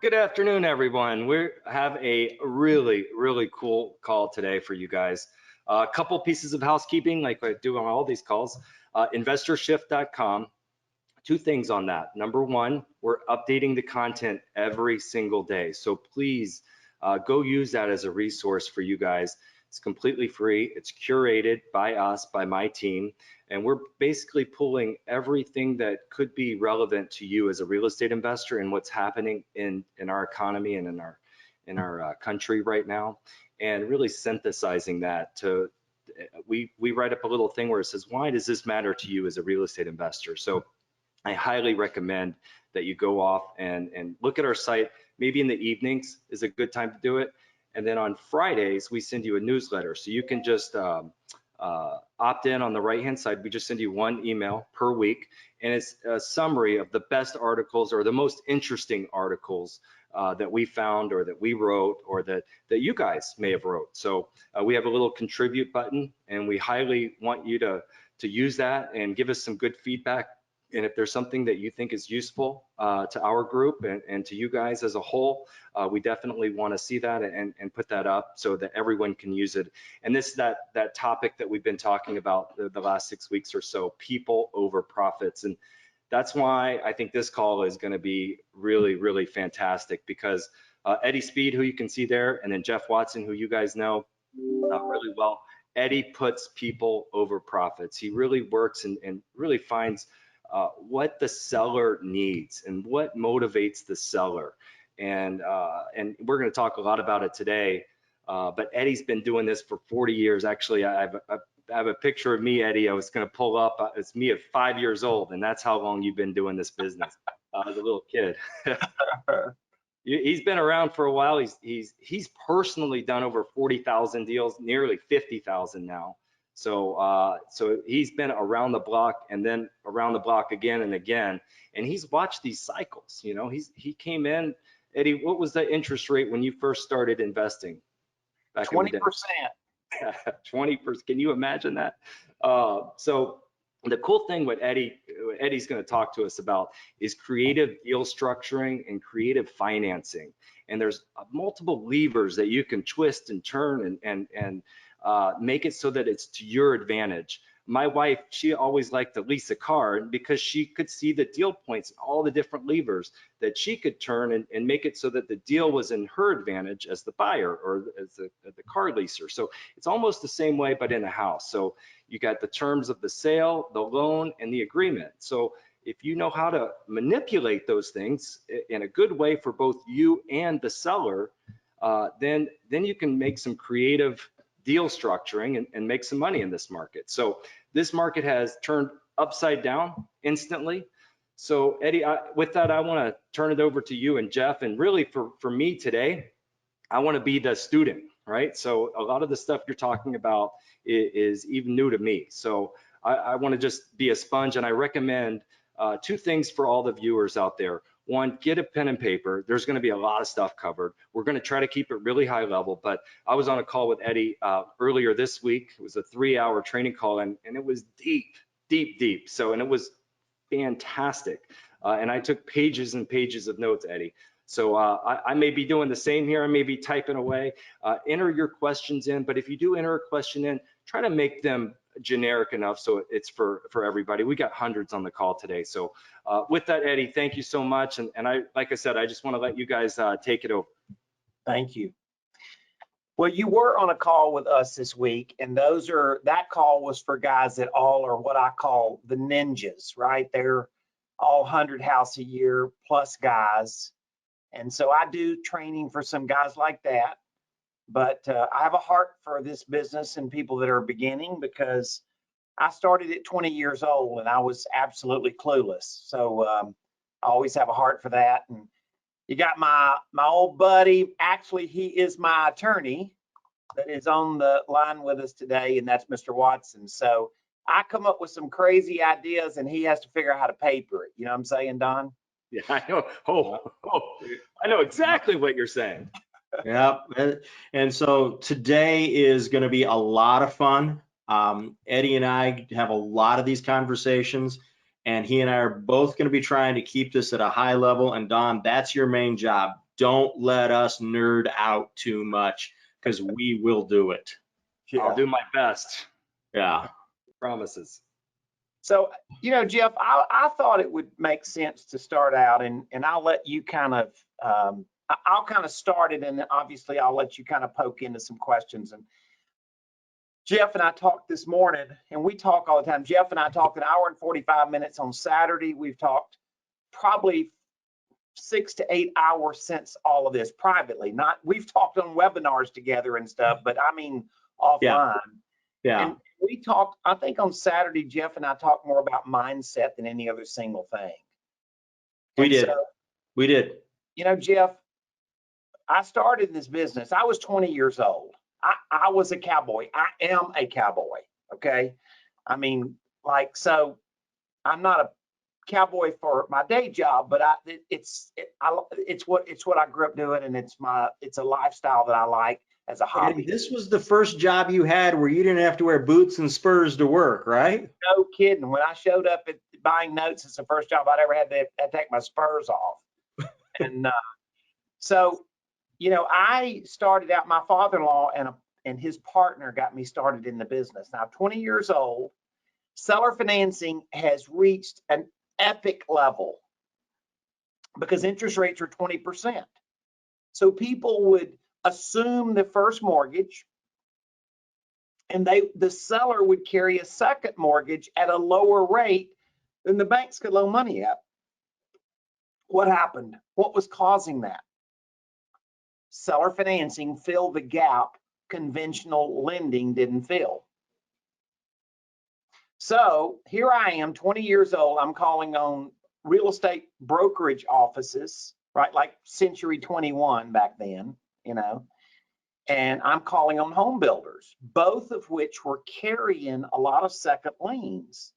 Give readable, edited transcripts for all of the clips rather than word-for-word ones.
Good afternoon, everyone. We have a really cool call today for you guys. A couple pieces of housekeeping, like I do on all these calls. Investorshift.com. Two things on that. Number one, we're updating the content every single day. So please go use that as a resource for you guys. It's completely free. It's curated by us, by my team. And we're basically pulling everything that could be relevant to you as a real estate investor and what's happening in our economy and in our country right now, and really synthesizing that to, we write up a little thing where it says, why does this matter to you as a real estate investor? So I highly recommend that you go off and look at our site. Maybe in the evenings is a good time to do it. And then on Fridays, we send you a newsletter. So you can just opt in on the right-hand side. We just send you one email per week, and it's a summary of the best articles or the most interesting articles that we found or that we wrote or that you guys may have wrote. So we have a little contribute button, and we highly want you to use that and give us some good feedback. And if there's something that you think is useful to our group and to you guys as a whole, we definitely want to see that and put that up so that everyone can use it. And this that topic that we've been talking about the last 6 weeks or so, people over profits. And that's why I think this call is going to be really fantastic, because Eddie Speed, who you can see there, and then Jeff Watson, who you guys know really well, Eddie puts people over profits. He really works and really finds what the seller needs and what motivates the seller. And we're going to talk a lot about it today. But Eddie's been doing this for 40 years. Actually, I have a picture of me, Eddie. I was going to pull up. It's me at 5 years old, and that's how long you've been doing this business as a little kid. He's been around for a while. He's personally done over 40,000 deals, nearly 50,000 now. So he's been around the block and then around the block again and again, and he's watched these cycles. You know, he came in. Eddie, what was the interest rate when you first started investing? 20%. 20%. Can you imagine that? So the cool thing what Eddie's going to talk to us about is creative deal structuring and creative financing. And there's multiple levers that you can twist and turn and make it so that it's to your advantage. My wife, she always liked to lease a car because she could see the deal points, all the different levers that she could turn and make it so that the deal was in her advantage as the buyer or as the car leaser. So it's almost the same way, but in a house. So you got the terms of the sale, the loan, and the agreement. So if you know how to manipulate those things in a good way for both you and the seller, then you can make some creative deal structuring and make some money in this market. So this market has turned upside down instantly. So Eddie, with that, I want to turn it over to you and Jeff. And really for me today, I want to be the student, right? So a lot of the stuff you're talking about is even new to me. So I want to just be a sponge, and I recommend two things for all the viewers out there. One, get a pen and paper. There's going to be a lot of stuff covered. We're going to try to keep it really high level, but I was on a call with Eddie earlier this week. It was a 3-hour training call, and it was deep. So, and it was fantastic. And I took pages and pages of notes, Eddie. So I may be doing the same here. I may be typing away. Enter your questions in, but if you do enter a question in, try to make them generic enough so it's for everybody. We got hundreds on the call today. So with that, Eddie, thank you so much. And like I said, I just want to let you guys take it over. Thank you. Well, you were on a call with us this week, and that call was for guys that all are what I call the ninjas, right? They're all 100 house a year plus guys. And so I do training for some guys like that. But I have a heart for this business and people that are beginning, because I started at 20 years old and I was absolutely clueless. So I always have a heart for that. And you got my old buddy, actually he is my attorney that is on the line with us today, and that's Mr. Watson. So I come up with some crazy ideas and he has to figure out how to paper it. You know what I'm saying, Don? Yeah, I know. I know exactly what you're saying. Yeah, and so today is going to be a lot of fun. Eddie and I have a lot of these conversations, and he and I are both going to be trying to keep this at a high level. And Don, that's your main job, don't let us nerd out too much, because we will do it. I'll do my best. Yeah. Promises. So, you know, Jeff, I thought it would make sense to start out, and I'll let you kind of, I'll kind of start it, and then obviously I'll let you kind of poke into some questions. And Jeff and I talked this morning, and we talk all the time. Jeff and I talked an hour and 45 minutes on Saturday. We've talked probably 6 to 8 hours since all of this privately. We've talked on webinars together and stuff, but I mean offline. Yeah. And we talked, I think on Saturday, Jeff and I talked more about mindset than any other single thing. We And did. so, We did. you know, Jeff, I started this business. I was 20 years old. I was a cowboy. I am a cowboy. Okay. I mean, like, so I'm not a cowboy for my day job, but it's what I grew up doing, and it's a lifestyle that I like as a hobby. And this was the first job you had where you didn't have to wear boots and spurs to work, right? No kidding. When I showed up at buying notes, it's the first job I'd ever had to take my spurs off. And so, you know, I started out, my father-in-law and his partner got me started in the business. Now, I'm 20 years old. Seller financing has reached an epic level because interest rates are 20%. So people would assume the first mortgage, and the seller would carry a second mortgage at a lower rate than the banks could loan money at. What happened? What was causing that? Seller financing filled the gap conventional lending didn't fill. So here I am, 20 years old. I'm calling on real estate brokerage offices, right? Like Century 21 back then, you know, and I'm calling on home builders, both of which were carrying a lot of second liens.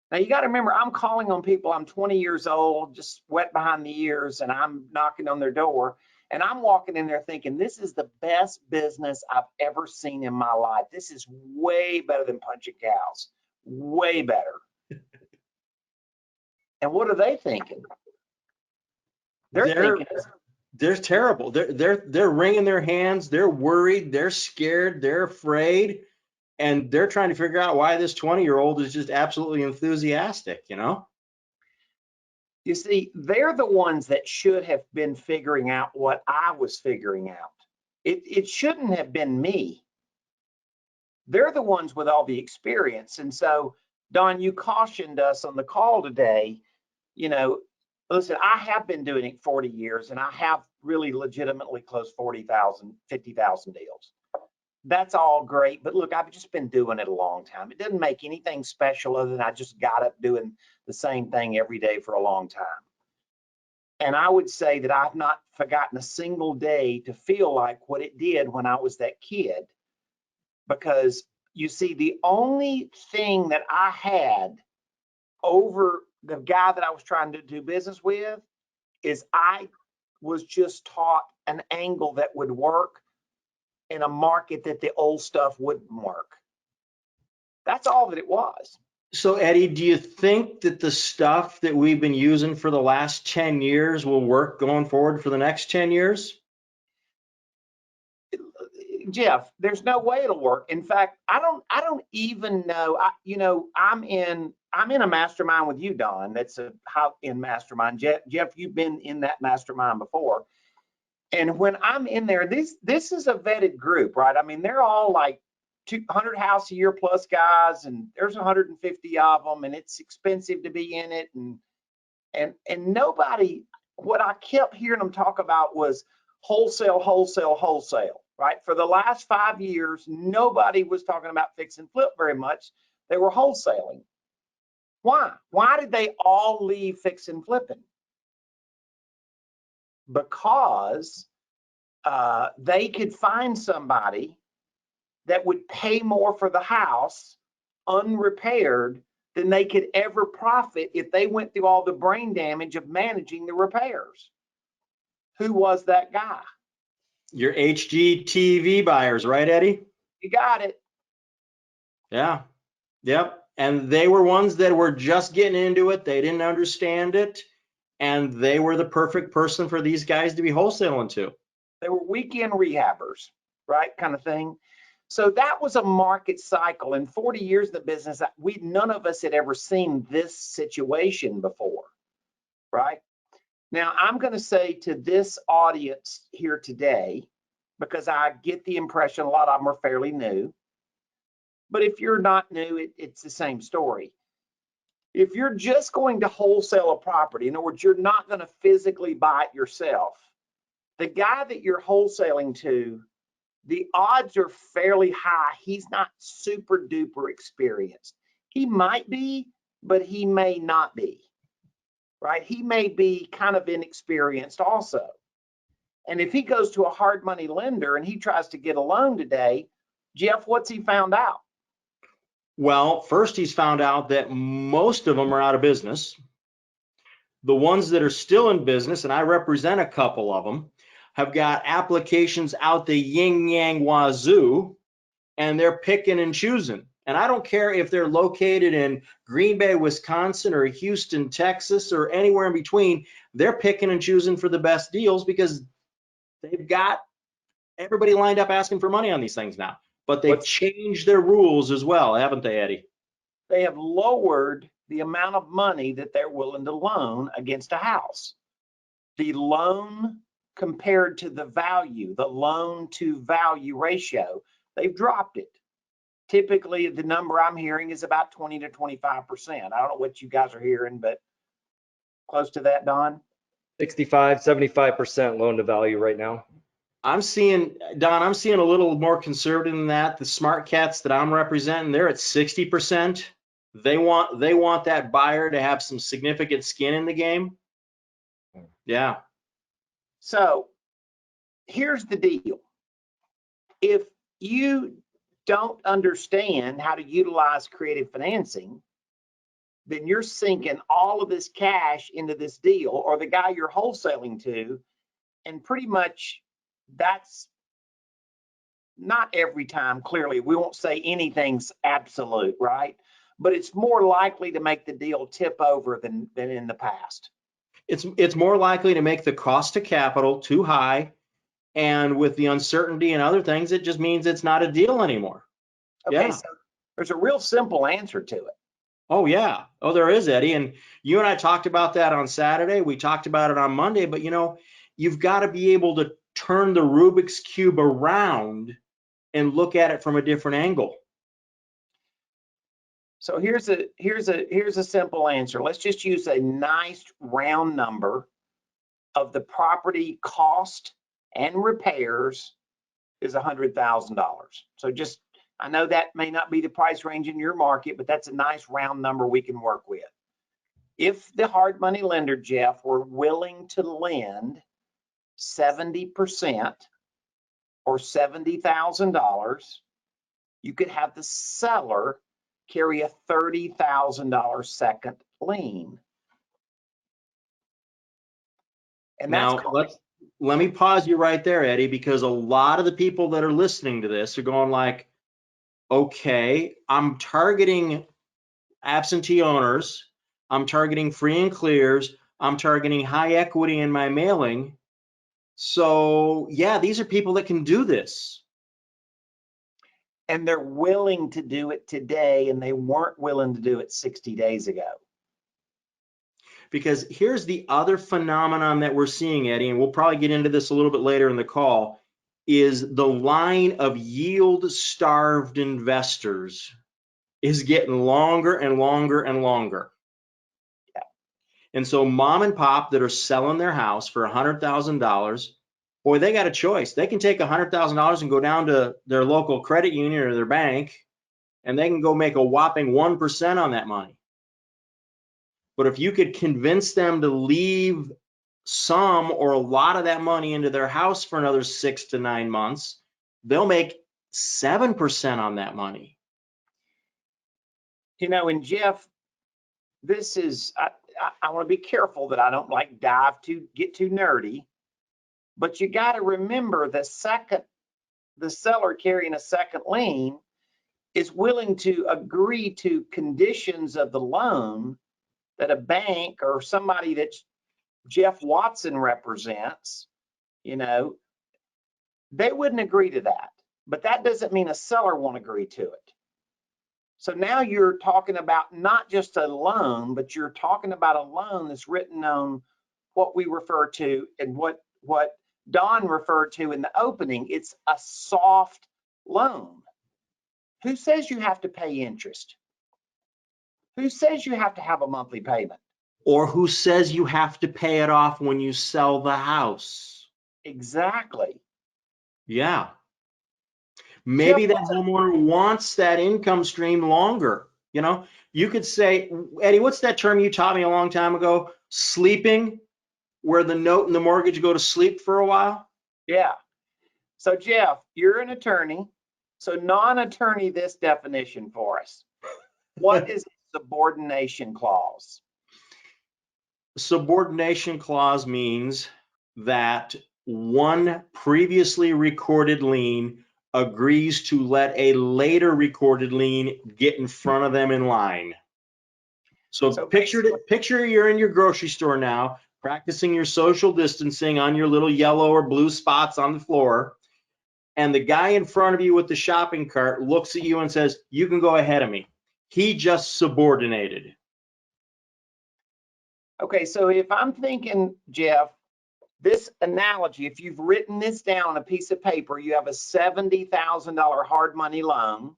Now you got to remember, I'm calling on people. I'm 20 years old, just wet behind the ears, and I'm knocking on their door. And I'm walking in there thinking, this is the best business I've ever seen in my life. This is way better than punching cows, way better. And what are they thinking? They're terrible. They're wringing their hands. They're worried. They're scared. They're afraid. And they're trying to figure out why this 20-year-old is just absolutely enthusiastic, you know? You see, they're the ones that should have been figuring out what I was figuring out. It shouldn't have been me. They're the ones with all the experience. And so, Don, you cautioned us on the call today, you know, listen, I have been doing it 40 years, and I have really legitimately closed 40,000, 50,000 deals. That's all great, but look, I've just been doing it a long time. It doesn't make anything special other than I just got up doing the same thing every day for a long time. And I would say that I've not forgotten a single day to feel like what it did when I was that kid. Because you see, the only thing that I had over the guy that I was trying to do business with is I was just taught an angle that would work in a market that the old stuff wouldn't work. That's all that it was. So Eddie, do you think that the stuff that we've been using for the last 10 years will work going forward for the next 10 years? Jeff, there's no way it'll work. In fact, I don't even know. I'm in a mastermind with you, Don. That's a in mastermind. Jeff, you've been in that mastermind before. And when I'm in there, this is a vetted group, right? I mean, they're all like 200 house a year plus guys, and there's 150 of them, and it's expensive to be in it. And nobody, what I kept hearing them talk about was wholesale, right? For the last 5 years, nobody was talking about fix and flip very much. They were wholesaling. Why? Why did they all leave fix and flipping? Because they could find somebody that would pay more for the house unrepaired than they could ever profit if they went through all the brain damage of managing the repairs. Who was that guy? Your HGTV buyers, right, Eddie? You got it. Yeah. Yep. And they were ones that were just getting into it. They didn't understand it. and they were the perfect person for these guys to be wholesaling to. They were weekend rehabbers, right? Kind of thing. So that was a market cycle. In 40 years in the business, none of us had ever seen this situation before, right? Now, I'm going to say to this audience here today, because I get the impression a lot of them are fairly new, but if you're not new, it's the same story. If you're just going to wholesale a property, in other words, you're not going to physically buy it yourself, the guy that you're wholesaling to, the odds are fairly high. He's not super duper experienced. He might be, but he may not be, right? He may be kind of inexperienced also. And if he goes to a hard money lender and he tries to get a loan today, Jeff, what's he found out? Well, first he's found out that most of them are out of business. The ones that are still in business, and I represent a couple of them, have got applications out the yin yang wazoo, and they're picking and choosing. And I don't care if they're located in Green Bay, Wisconsin, or Houston, Texas, or anywhere in between, they're picking and choosing for the best deals because they've got everybody lined up asking for money on these things now. But they've changed their rules as well, haven't they, Eddie? They have lowered the amount of money that they're willing to loan against a house. The loan compared to the value, the loan to value ratio, they've dropped it. Typically, the number I'm hearing is about 20 to 25%. I don't know what you guys are hearing, but close to that, Don? 65, 75% loan to value right now. I'm seeing, Don, I'm seeing a little more conservative than that. The smart cats that I'm representing, they're at 60%. They want that buyer to have some significant skin in the game. Yeah. So here's the deal. If you don't understand how to utilize creative financing, then you're sinking all of this cash into this deal or the guy you're wholesaling to, and pretty much that's not every time. Clearly, we won't say anything's absolute, right? But it's more likely to make the deal tip over than in the past. It's more likely to make the cost of capital too high, and with the uncertainty and other things, it just means it's not a deal anymore. Okay, so there's a real simple answer to it. Oh yeah, oh there is, Eddie, and you and I talked about that on Saturday. We talked about it on Monday, but you know, you've got to be able to turn the Rubik's Cube around and look at it from a different angle. So here's a simple answer. Let's just use a nice round number of the property cost and repairs is $100,000. So just, I know that may not be the price range in your market, but that's a nice round number we can work with. If the hard money lender, Jeff, were willing to lend 70% or $70,000, you could have the seller carry a $30,000 second lien. And that's now let me pause you right there, Eddie, because a lot of the people that are listening to this are going like, okay, I'm targeting absentee owners, I'm targeting free and clears, I'm targeting high equity in my mailing. So yeah, these are people that can do this. And they're willing to do it today, and they weren't willing to do it 60 days ago. Because here's the other phenomenon that we're seeing, Eddie, and we'll probably get into this a little bit later in the call, is the line of yield-starved investors is getting longer and longer and longer. Yeah. And so mom and pop that are selling their house for $100,000, boy, they got a choice. They can take $100,000 and go down to their local credit union or their bank, and they can go make a whopping 1% on that money. But if you could convince them to leave some or a lot of that money into their house for another 6 to 9 months, they'll make 7% on that money. You know, and Jeff, this is, I want to be careful that I don't like get too nerdy, but you got to remember the seller carrying a second lien is willing to agree to conditions of the loan that a bank or somebody that's Jeff Watson represents, you know, they wouldn't agree to that. But that doesn't mean a seller won't agree to it. So now you're talking about not just a loan, but you're talking about a loan that's written on what we refer to and what Don referred to in the opening. It's a soft loan. Who says you have to pay interest? Who says you have to have a monthly payment? Or who says you have to pay it off when you sell the house? Exactly. Yeah. Maybe Jeff, that homeowner wants that income stream longer. You know, you could say, Eddie, what's that term you taught me a long time ago? Sleeping, where the note and the mortgage go to sleep for a while? yeah. So Jeff, you're an attorney. So non-attorney this definition for us. What is a subordination clause? Subordination clause means that one previously recorded lien agrees to let a later recorded lien get in front of them in line. So picture you're in your grocery store now, practicing your social distancing on your little yellow or blue spots on the floor, and the guy in front of you with the shopping cart looks at you and says, "You can go ahead of me." He just subordinated. Okay, so if I'm thinking, Jeff, this analogy, if you've written this down on a piece of paper, you have a $70,000 hard money loan.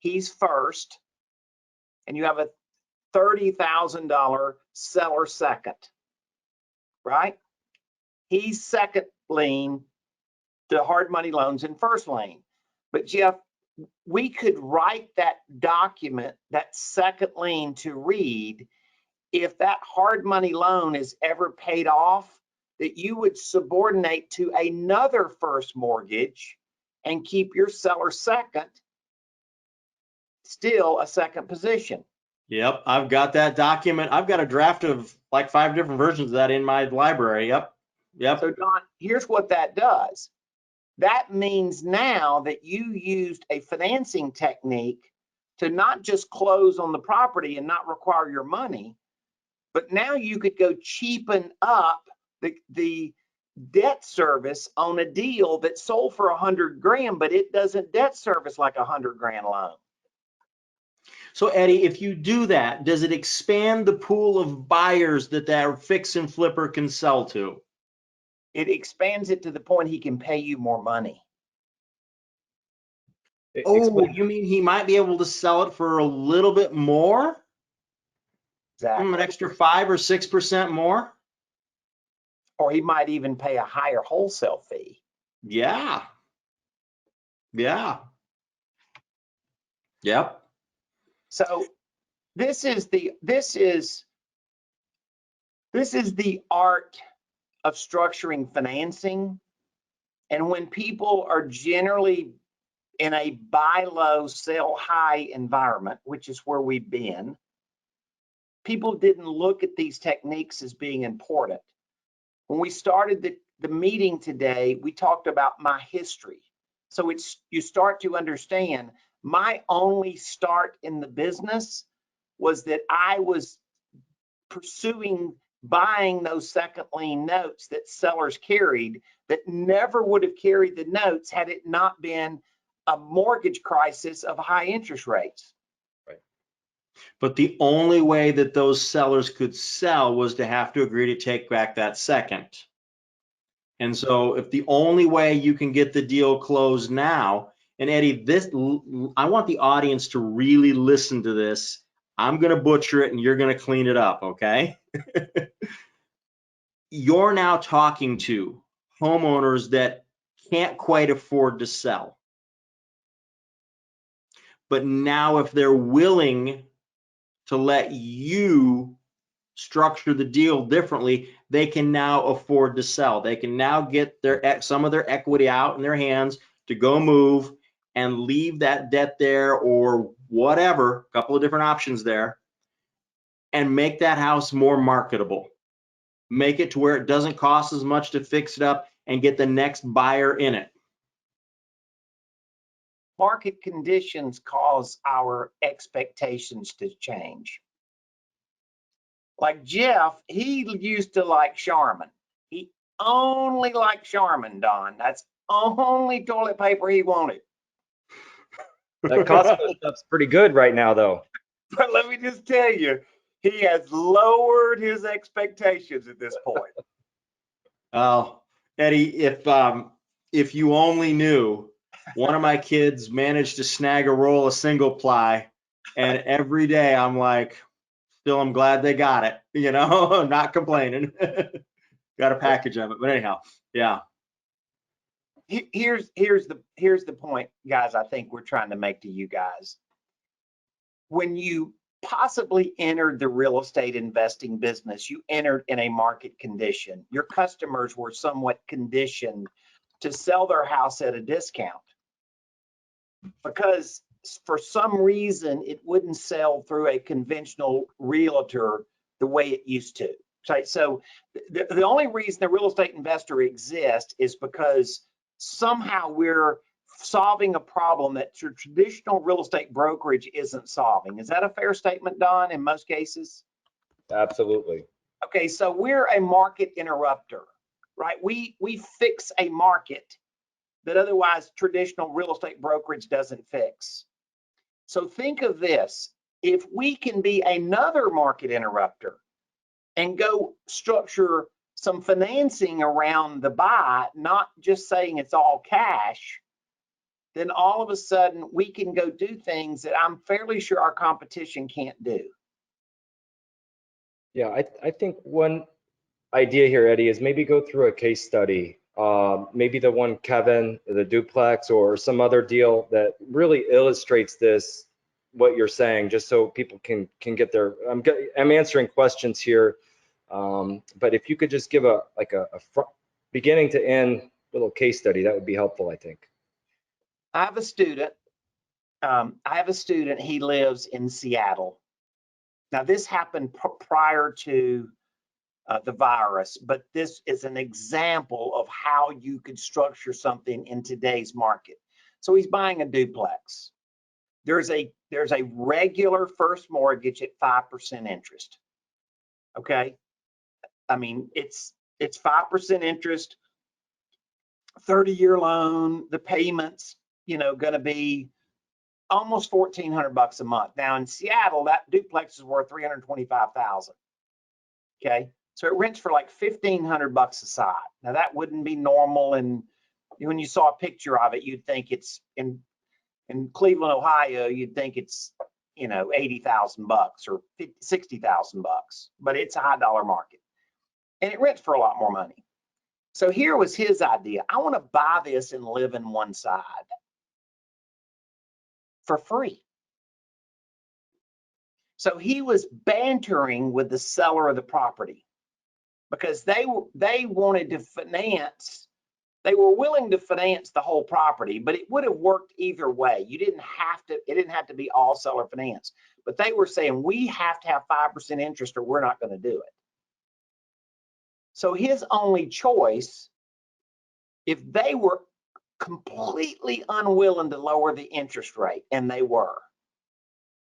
He's first, and you have a $30,000 seller second, right? He's second lien, the hard money loans in first lien. But Jeff, we could write that document, that second lien, to read, if that hard money loan is ever paid off, that you would subordinate to another first mortgage and keep your seller second still a second position. Yep, I've got that document. I've got a draft of like 5 different versions of that in my library. Yep. So Don, here's what that does. That means now that you used a financing technique to not just close on the property and not require your money, but now you could go cheapen up the debt service on a deal that sold for 100 grand, but it doesn't debt service like a 100 grand loan. So Eddie, if you do that, does it expand the pool of buyers that fix and flipper can sell to? It expands it to the point he can pay you more money. Oh, you mean he might be able to sell it for a little bit more? Exactly. An extra 5 or 6% more? Or he might even pay a higher wholesale fee. Yeah. Yeah. Yep. So this is the art of structuring financing. And when people are generally in a buy low, sell high environment, which is where we've been, people didn't look at these techniques as being important. When we started the meeting today, we talked about my history. So you start to understand my only start in the business was that I was pursuing buying those second lien notes that sellers carried that never would have carried the notes had it not been a mortgage crisis of high interest rates. Right. But the only way that those sellers could sell was to have to agree to take back that second. And so if the only way you can get the deal closed now, and Eddie, I want the audience to really listen to this. I'm going to butcher it and you're going to clean it up, okay? You're now talking to homeowners that can't quite afford to sell. But now if they're willing to let you structure the deal differently, they can now afford to sell. They can now get some of their equity out in their hands to go move and leave that debt there or whatever, a couple of different options there, and make that house more marketable. Make it to where it doesn't cost as much to fix it up and get the next buyer in it. Market conditions cause our expectations to change. Like Jeff, he used to like Charmin. He only liked Charmin, Don. That's only toilet paper he wanted. That Costco stuff's pretty good right now, though. But let me just tell you, he has lowered his expectations at this point. Oh, Eddie, if you only knew, one of my kids managed to snag a roll of single ply, and every day I'm like, still, I'm glad they got it. You know, I'm not complaining. Got a package of it, but anyhow, yeah. Here's the point, guys. I think we're trying to make to you guys. When you possibly entered the real estate investing business, you entered in a market condition. Your customers were somewhat conditioned to sell their house at a discount because for some reason it wouldn't sell through a conventional realtor the way it used to. So the only reason the real estate investor exists is because somehow we're solving a problem that traditional real estate brokerage isn't solving. Is that a fair statement, Don, in most cases? Absolutely. Okay, so we're a market interrupter, right? We fix a market that otherwise traditional real estate brokerage doesn't fix. So think of this. If we can be another market interrupter and go structure some financing around the buy, not just saying it's all cash, then all of a sudden we can go do things that I'm fairly sure our competition can't do. Yeah, I think one idea here, Eddie, is maybe go through a case study. Maybe the one Kevin, the duplex, or some other deal that really illustrates this, what you're saying, just so people can get their. I'm answering questions here, but if you could just give a beginning to end little case study, that would be helpful, I think. I have a student. He lives in Seattle. Now, this happened prior to the virus, but this is an example of how you could structure something in today's market. So he's buying a duplex. There's a regular first mortgage at 5% interest. Okay, I mean it's 5% interest, 30-year loan. The payments, going to be almost $1,400 a month. Now in Seattle, that duplex is worth $325,000. Okay, so it rents for like $1,500 a side. Now that wouldn't be normal, and when you saw a picture of it, you'd think it's in Cleveland, Ohio. You'd think it's $80,000 or $60,000, but it's a high dollar market, and it rents for a lot more money. So here was his idea. I want to buy this and live in one side for free. So he was bantering with the seller of the property because they wanted to finance. They were willing to finance the whole property, but it would have worked either way. It didn't have to be all seller finance, but they were saying we have to have 5% interest or we're not going to do it. So his only choice, if they were completely unwilling to lower the interest rate, and they were,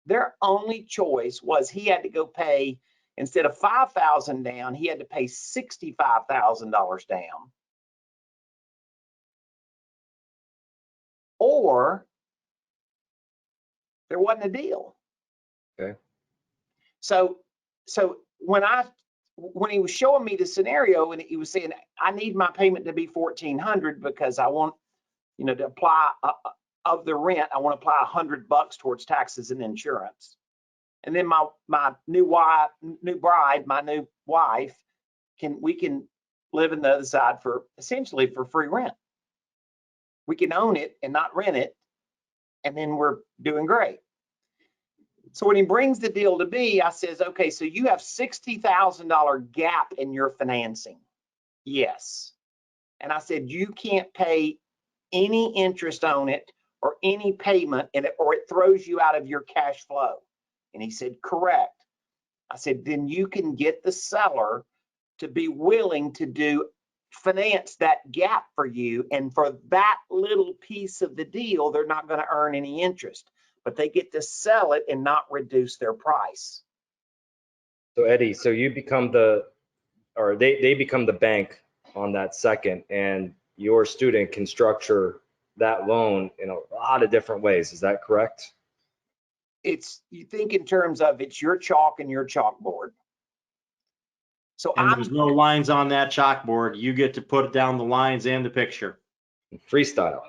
their only choice was he had to go pay, instead of $5,000 down, he had to pay $65,000 down. Or there wasn't a deal. Okay. So when he was showing me the scenario, and he was saying, I need my payment to be $1,400 because I want, to apply of the rent, I want to apply $100 towards taxes and insurance. And then my new bride, my new wife, we can live in the other side for essentially for free rent. We can own it and not rent it, and then we're doing great. So when he brings the deal to me, I says, okay, so you have $60,000 gap in your financing. Yes. And I said, you can't pay any interest on it or any payment in it, or it throws you out of your cash flow. And he said, correct. I said, then you can get the seller to be willing to finance that gap for you, and for that little piece of the deal, they're not going to earn any interest, but they get to sell it and not reduce their price. So Eddie, so you become they become the bank on that second, and your student can structure that loan in a lot of different ways. Is that correct? You think in terms of it's your chalk and your chalkboard. So And there's no lines on that chalkboard. You get to put down the lines and the picture. Freestyle.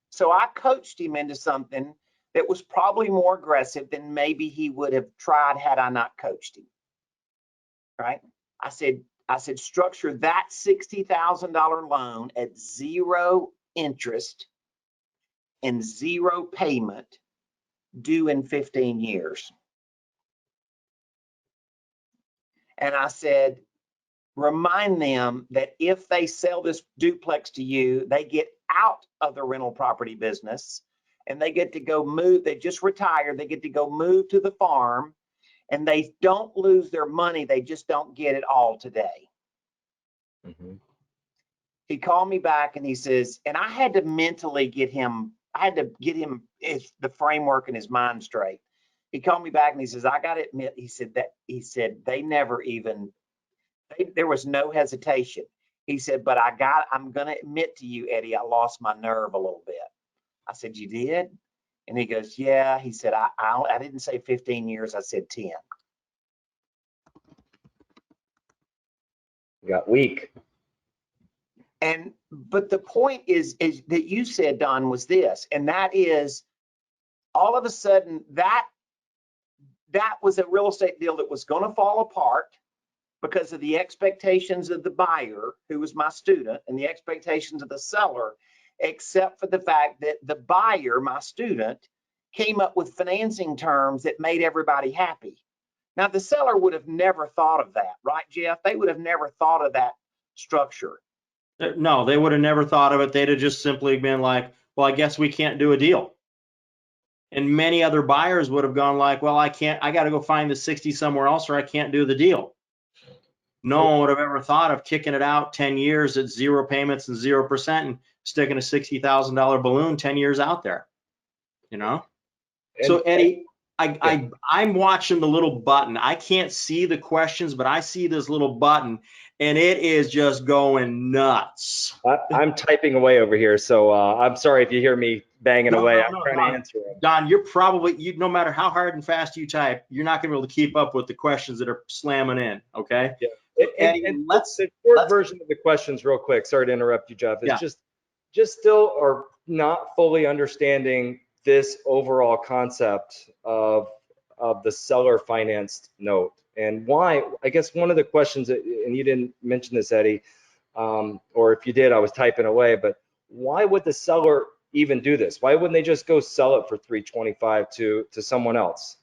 So I coached him into something that was probably more aggressive than maybe he would have tried had I not coached him. Right? I said, structure that $60,000 loan at 0 interest and 0 payment due in 15 years. And I said, remind them that if they sell this duplex to you, they get out of the rental property business and they get to go move. They just retired. They get to go move to the farm and they don't lose their money. They just don't get it all today. Mm-hmm. He called me back and he says, and I had to mentally get him, the framework in his mind straight. He called me back and he says, I got to admit, he said, they never even, there was no hesitation. He said, but I'm going to admit to you, Eddie, I lost my nerve a little bit. I said, you did? And he goes, yeah. He said, I didn't say 15 years. I said 10. Got weak. But the point is that you said, Don, was this, and that is all of a sudden that was a real estate deal that was going to fall apart because of the expectations of the buyer, who was my student, and the expectations of the seller, except for the fact that the buyer, my student, came up with financing terms that made everybody happy. Now, the seller would have never thought of that, right, Jeff? They would have never thought of that structure. No, they would have never thought of it. They'd have just simply been like, well, I guess we can't do a deal. And many other buyers would have gone like, well, I got to go find the 60 somewhere else or I can't do the deal. No one would have ever thought of kicking it out 10 years at 0 payments and 0% and sticking a $60,000 balloon 10 years out there, you know? So Eddie, I'm watching the little button. I can't see the questions, but I see this little button and it is just going nuts. I'm typing away over here, so I'm sorry if you hear me banging away. I'm trying to answer them. Don, you're probably, no matter how hard and fast you type, you're not going to be able to keep up with the questions that are slamming in, okay? Yeah. Eddie, the short version of the questions real quick. Sorry to interrupt you, Jeff. It's just still are not fully understanding this overall concept of the seller financed note and why. I guess one of the questions, and you didn't mention this, Eddie, or if you did, I was typing away, but why would the seller even do this? Why wouldn't they just go sell it for $325 to someone else?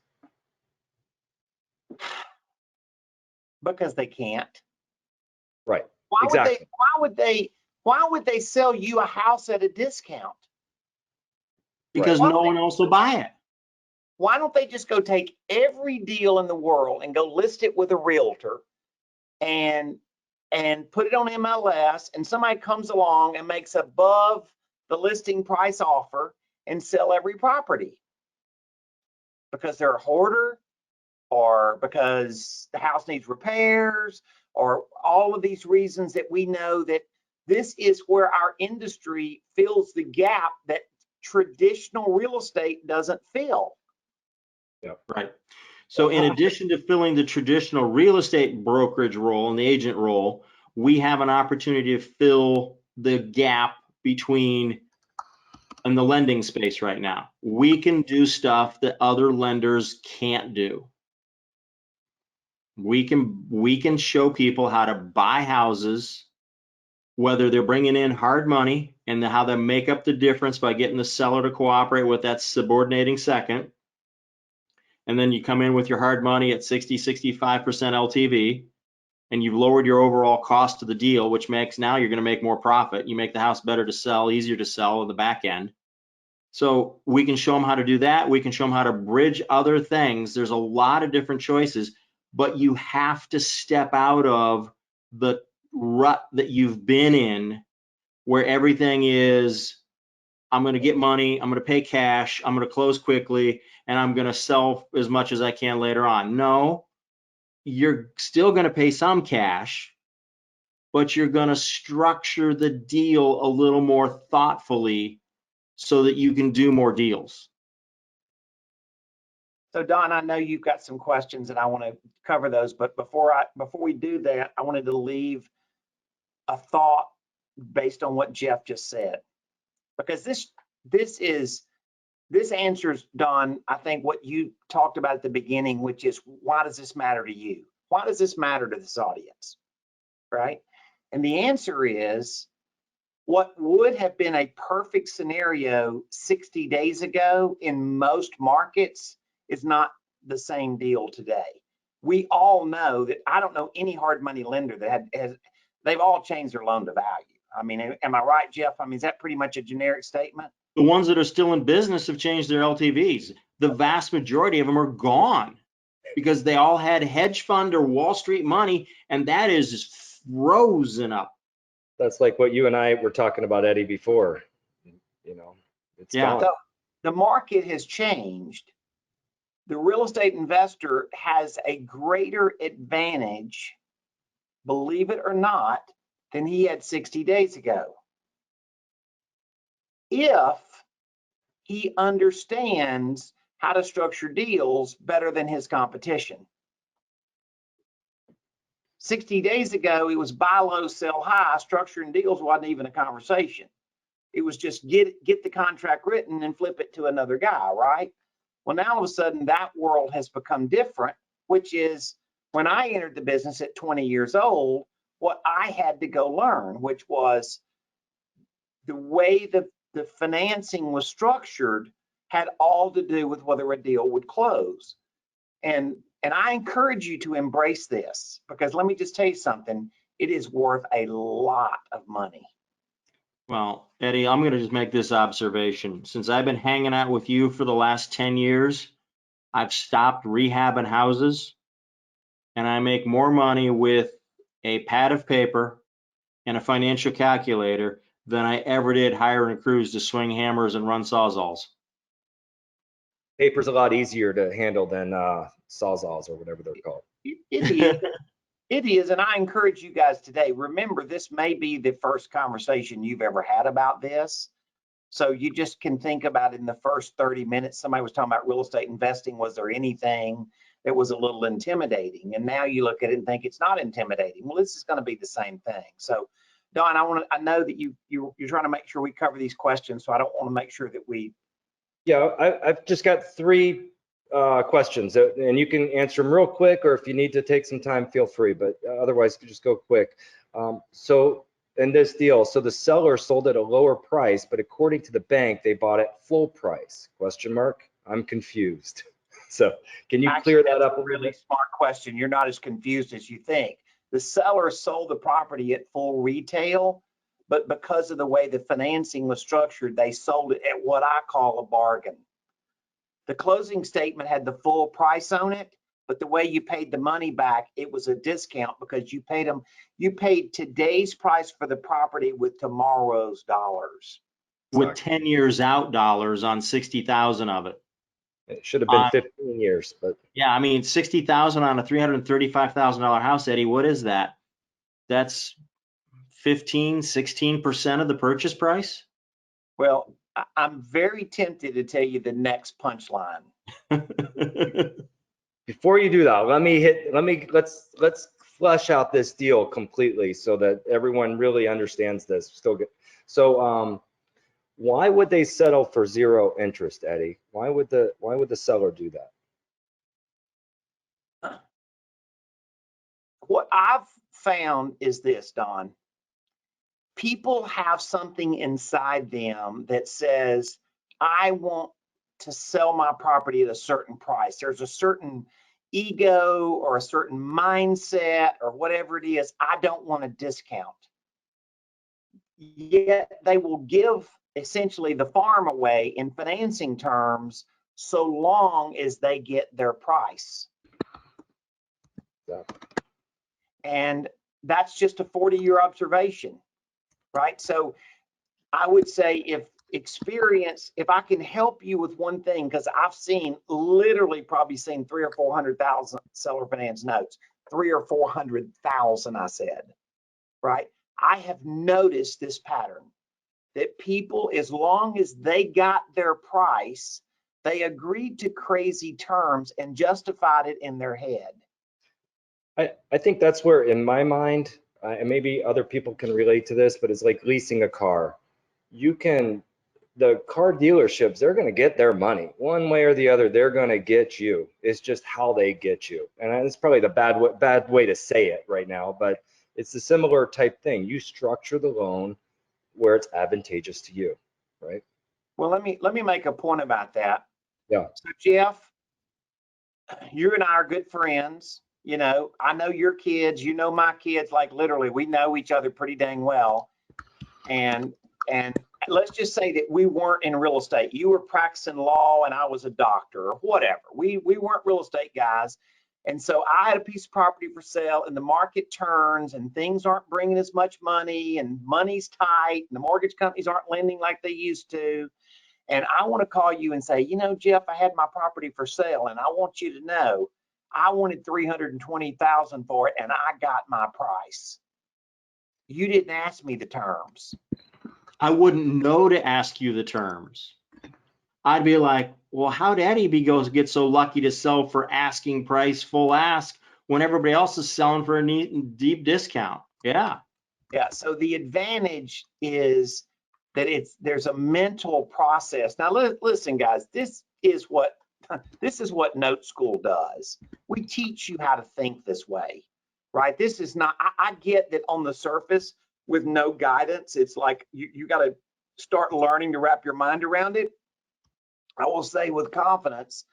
Because they can't. Right. Exactly. Why would they sell you a house at a discount? Because no one else will buy it. Why don't they just go take every deal in the world and go list it with a realtor and put it on MLS, and somebody comes along and makes above the listing price offer and sell every property? Because they're a hoarder, or because the house needs repairs, or all of these reasons that we know that this is where our industry fills the gap that traditional real estate doesn't fill. Yeah, right. So in addition to filling the traditional real estate brokerage role and the agent role, we have an opportunity to fill the gap between in the lending space right now. We can do stuff that other lenders can't do. We can show people how to buy houses, whether they're bringing in hard money and how they make up the difference by getting the seller to cooperate with that subordinating second. And then you come in with your hard money at 60, 65% LTV, and you've lowered your overall cost to the deal, which makes now you're going to make more profit. You make the house better to sell, easier to sell on the back end. So we can show them how to do that. We can show them how to bridge other things. There's a lot of different choices, but you have to step out of the rut that you've been in where everything is, I'm going to get money, I'm going to pay cash, I'm going to close quickly, and I'm going to sell as much as I can later on. No, you're still going to pay some cash, but you're going to structure the deal a little more thoughtfully so that you can do more deals. So Don, I know you've got some questions and I want to cover those, but before we do that, I wanted to leave a thought based on what Jeff just said, because this answers, Don, I think what you talked about at the beginning, which is, why does this matter to you? Why does this matter to this audience, right? And the answer is, what would have been a perfect scenario 60 days ago in most markets is not the same deal today. We all know that, I don't know any hard money lender that they've all changed their loan to value. I mean, am I right, Jeff? I mean, is that pretty much a generic statement? The ones that are still in business have changed their LTVs. The vast majority of them are gone because they all had hedge fund or Wall Street money, and that is just frozen up. That's like what you and I were talking about, Eddie, before. You know, it's gone. So the market has changed. The real estate investor has a greater advantage, believe it or not, than he had 60 days ago, if he understands how to structure deals better than his competition. 60 days ago, it was buy low, sell high. Structuring deals wasn't even a conversation. It was just get the contract written and flip it to another guy, right? Well, now all of a sudden that world has become different, which is when I entered the business at 20 years old, what I had to go learn, which was the way the financing was structured had all to do with whether a deal would close. And I encourage you to embrace this, because let me just tell you something, it is worth a lot of money. Well, Eddie, I'm going to just make this observation. Since I've been hanging out with you for the last 10 years, I've stopped rehabbing houses, and I make more money with a pad of paper and a financial calculator than I ever did hiring crews to swing hammers and run sawzalls. Paper's a lot easier to handle than sawzalls or whatever they're called. It is. It is, and I encourage you guys today, remember, this may be the first conversation you've ever had about this. So you just can think about in the first 30 minutes, somebody was talking about real estate investing. Was there anything that was a little intimidating? And now you look at it and think it's not intimidating. Well, this is going to be the same thing. So Don, I know that you're trying to make sure we cover these questions. So I don't want to make sure that we. Yeah, I've just got 3 questions, and you can answer them real quick, or if you need to take some time, feel free, but otherwise just go quick. So in this deal, so the seller sold at a lower price, but according to the bank, they bought at full price, question mark? I'm confused. So can you clear that up? That's a really smart question. You're not as confused as you think. The seller sold the property at full retail, but because of the way the financing was structured, they sold it at what I call a bargain. The closing statement had the full price on it, but the way you paid the money back, it was a discount because you paid today's price for the property with tomorrow's dollars. With 10 years out dollars on 60,000 of it. It should have been 15 years, but. Yeah, I mean, 60,000 on a $335,000 house, Eddie, what is that? That's 15, 16% of the purchase price? Well, I'm very tempted to tell you the next punchline. Before you do that, let's flesh out this deal completely so that everyone really understands this. So why would they settle for 0 interest, Eddie? Why would the seller do that? What I've found is this, Don. People have something inside them that says, I want to sell my property at a certain price. There's a certain ego or a certain mindset or whatever it is. I don't want a discount. Yet they will give essentially the farm away in financing terms so long as they get their price. Yeah. And that's just a 40-year observation. Right. So I would say experience, if I can help you with one thing, because I've seen, literally probably seen 300,000 or 400,000 seller finance notes, 300,000 or 400,000, I said, right? I have noticed this pattern that people, as long as they got their price, they agreed to crazy terms and justified it in their head. I think that's where, in my mind, and maybe other people can relate to this, but it's like leasing a car. The car dealerships, they're going to get their money one way or the other. They're going to get you. It's just how they get you. And it's probably the bad way to say it right now, but it's a similar type thing. You structure the loan where it's advantageous to you, right? Well, let me make a point about that. Yeah. So Jeff, you and I are good friends. You know, I know your kids, you know my kids, like literally we know each other pretty dang well. And let's just say that we weren't in real estate. You were practicing law and I was a doctor or whatever. We weren't real estate guys. And so I had a piece of property for sale and the market turns and things aren't bringing as much money and money's tight and the mortgage companies aren't lending like they used to. And I want to call you and say, you know, Jeff, I had my property for sale and I want you to know I wanted $320,000 for it and I got my price. You didn't ask me the terms. I wouldn't know to ask you the terms. I'd be like, well, how did Eddie get so lucky to sell for asking price, full ask, when everybody else is selling for a deep discount? Yeah. Yeah. So the advantage is that there's a mental process. Now, listen, guys, this is what Note School does. We teach you how to think this way, right? This is not, I get that on the surface with no guidance, it's like you got to start learning to wrap your mind around it. I will say with confidence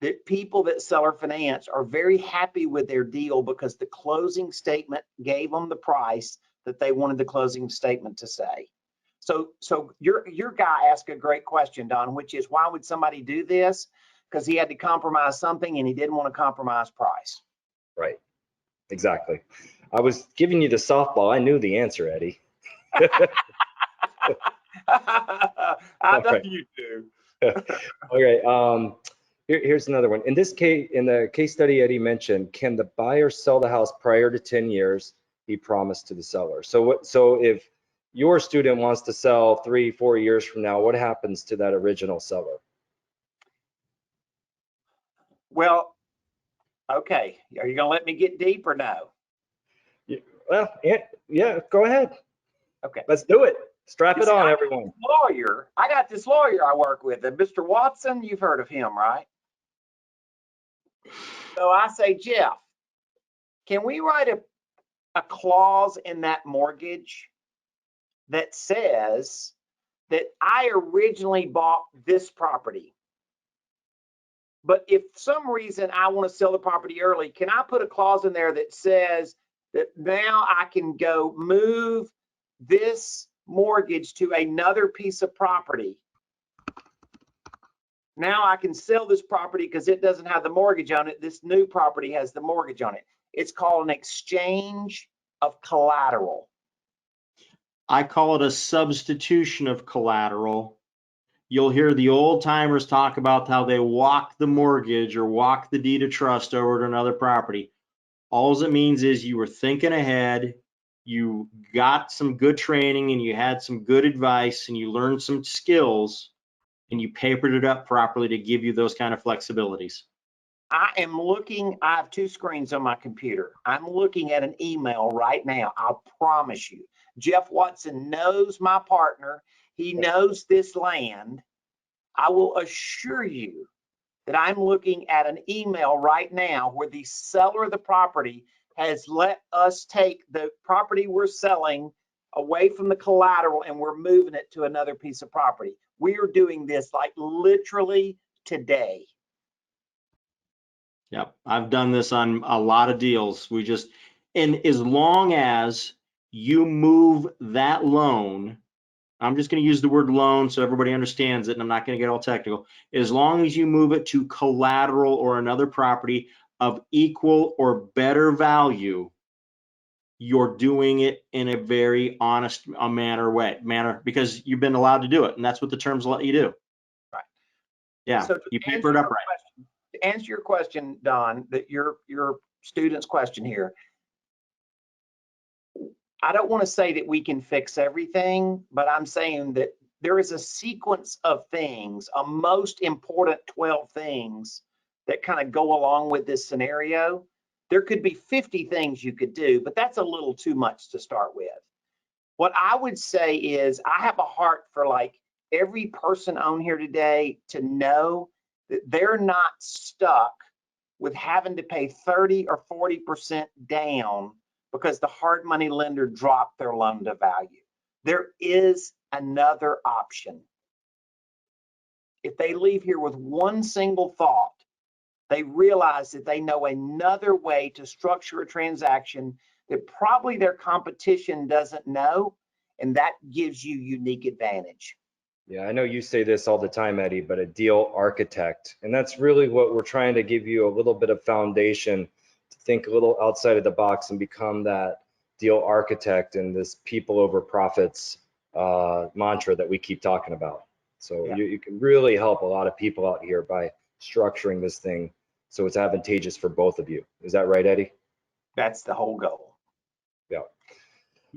that people that seller finance are very happy with their deal because the closing statement gave them the price that they wanted the closing statement to say. So your guy asked a great question, Don, which is, why would somebody do this? Because he had to compromise something and he didn't want to compromise price. Right. Exactly. I was giving you the softball. I knew the answer, Eddie. I know you do. Okay. Here's another one. In this case, in the case study Eddie mentioned, can the buyer sell the house prior to 10 years he promised to the seller? So if your student wants to sell 3-4 years from now, what happens to that original seller? Well, okay. Are you gonna let me get deep or no? Well, yeah, go ahead. Okay. Let's do it. Strap it on, everyone. I got this lawyer I work with, and Mr. Watson, you've heard of him, right? So I say, Jeff, can we write a clause in that mortgage that says that I originally bought this property, but if for some reason I want to sell the property early, can I put a clause in there that says that now I can go move this mortgage to another piece of property? Now I can sell this property because it doesn't have the mortgage on it. This new property has the mortgage on it. It's called an exchange of collateral. I call it a substitution of collateral. You'll hear the old timers talk about how they walk the mortgage or walk the deed of trust over to another property. All it means is you were thinking ahead, you got some good training and you had some good advice and you learned some skills and you papered it up properly to give you those kind of flexibilities. I have 2 screens on my computer. I'm looking at an email right now. I'll promise you. Jeff Watson knows my partner. He knows this land. I will assure you that I'm looking at an email right now where the seller of the property has let us take the property we're selling away from the collateral and we're moving it to another piece of property. We are doing this like literally today. Yep, I've done this on a lot of deals. And as long as you move that loan, I'm just going to use the word loan so everybody understands it, and I'm not going to get all technical. As long as you move it to collateral or another property of equal or better value, you're doing it in a very honest manner because you've been allowed to do it, and that's what the terms let you do. Right. Yeah, So you paper it up right. To answer your question, Don, that your student's question here, I don't want to say that we can fix everything, but I'm saying that there is a sequence of things, a most important 12 things that kind of go along with this scenario. There could be 50 things you could do, but that's a little too much to start with. What I would say is I have a heart for like every person on here today to know that they're not stuck with having to pay 30 or 40% down because the hard money lender dropped their loan to value. There is another option. If they leave here with one single thought, they realize that they know another way to structure a transaction that probably their competition doesn't know, and that gives you unique advantage. Yeah, I know you say this all the time, Eddie, but a deal architect. And that's really what we're trying to give you, a little bit of foundation to think a little outside of the box and become that deal architect and this people over profits mantra that we keep talking about. So Yeah. you can really help a lot of people out here by structuring this thing so it's advantageous for both of you. Is that right, Eddie? That's the whole goal. Yeah.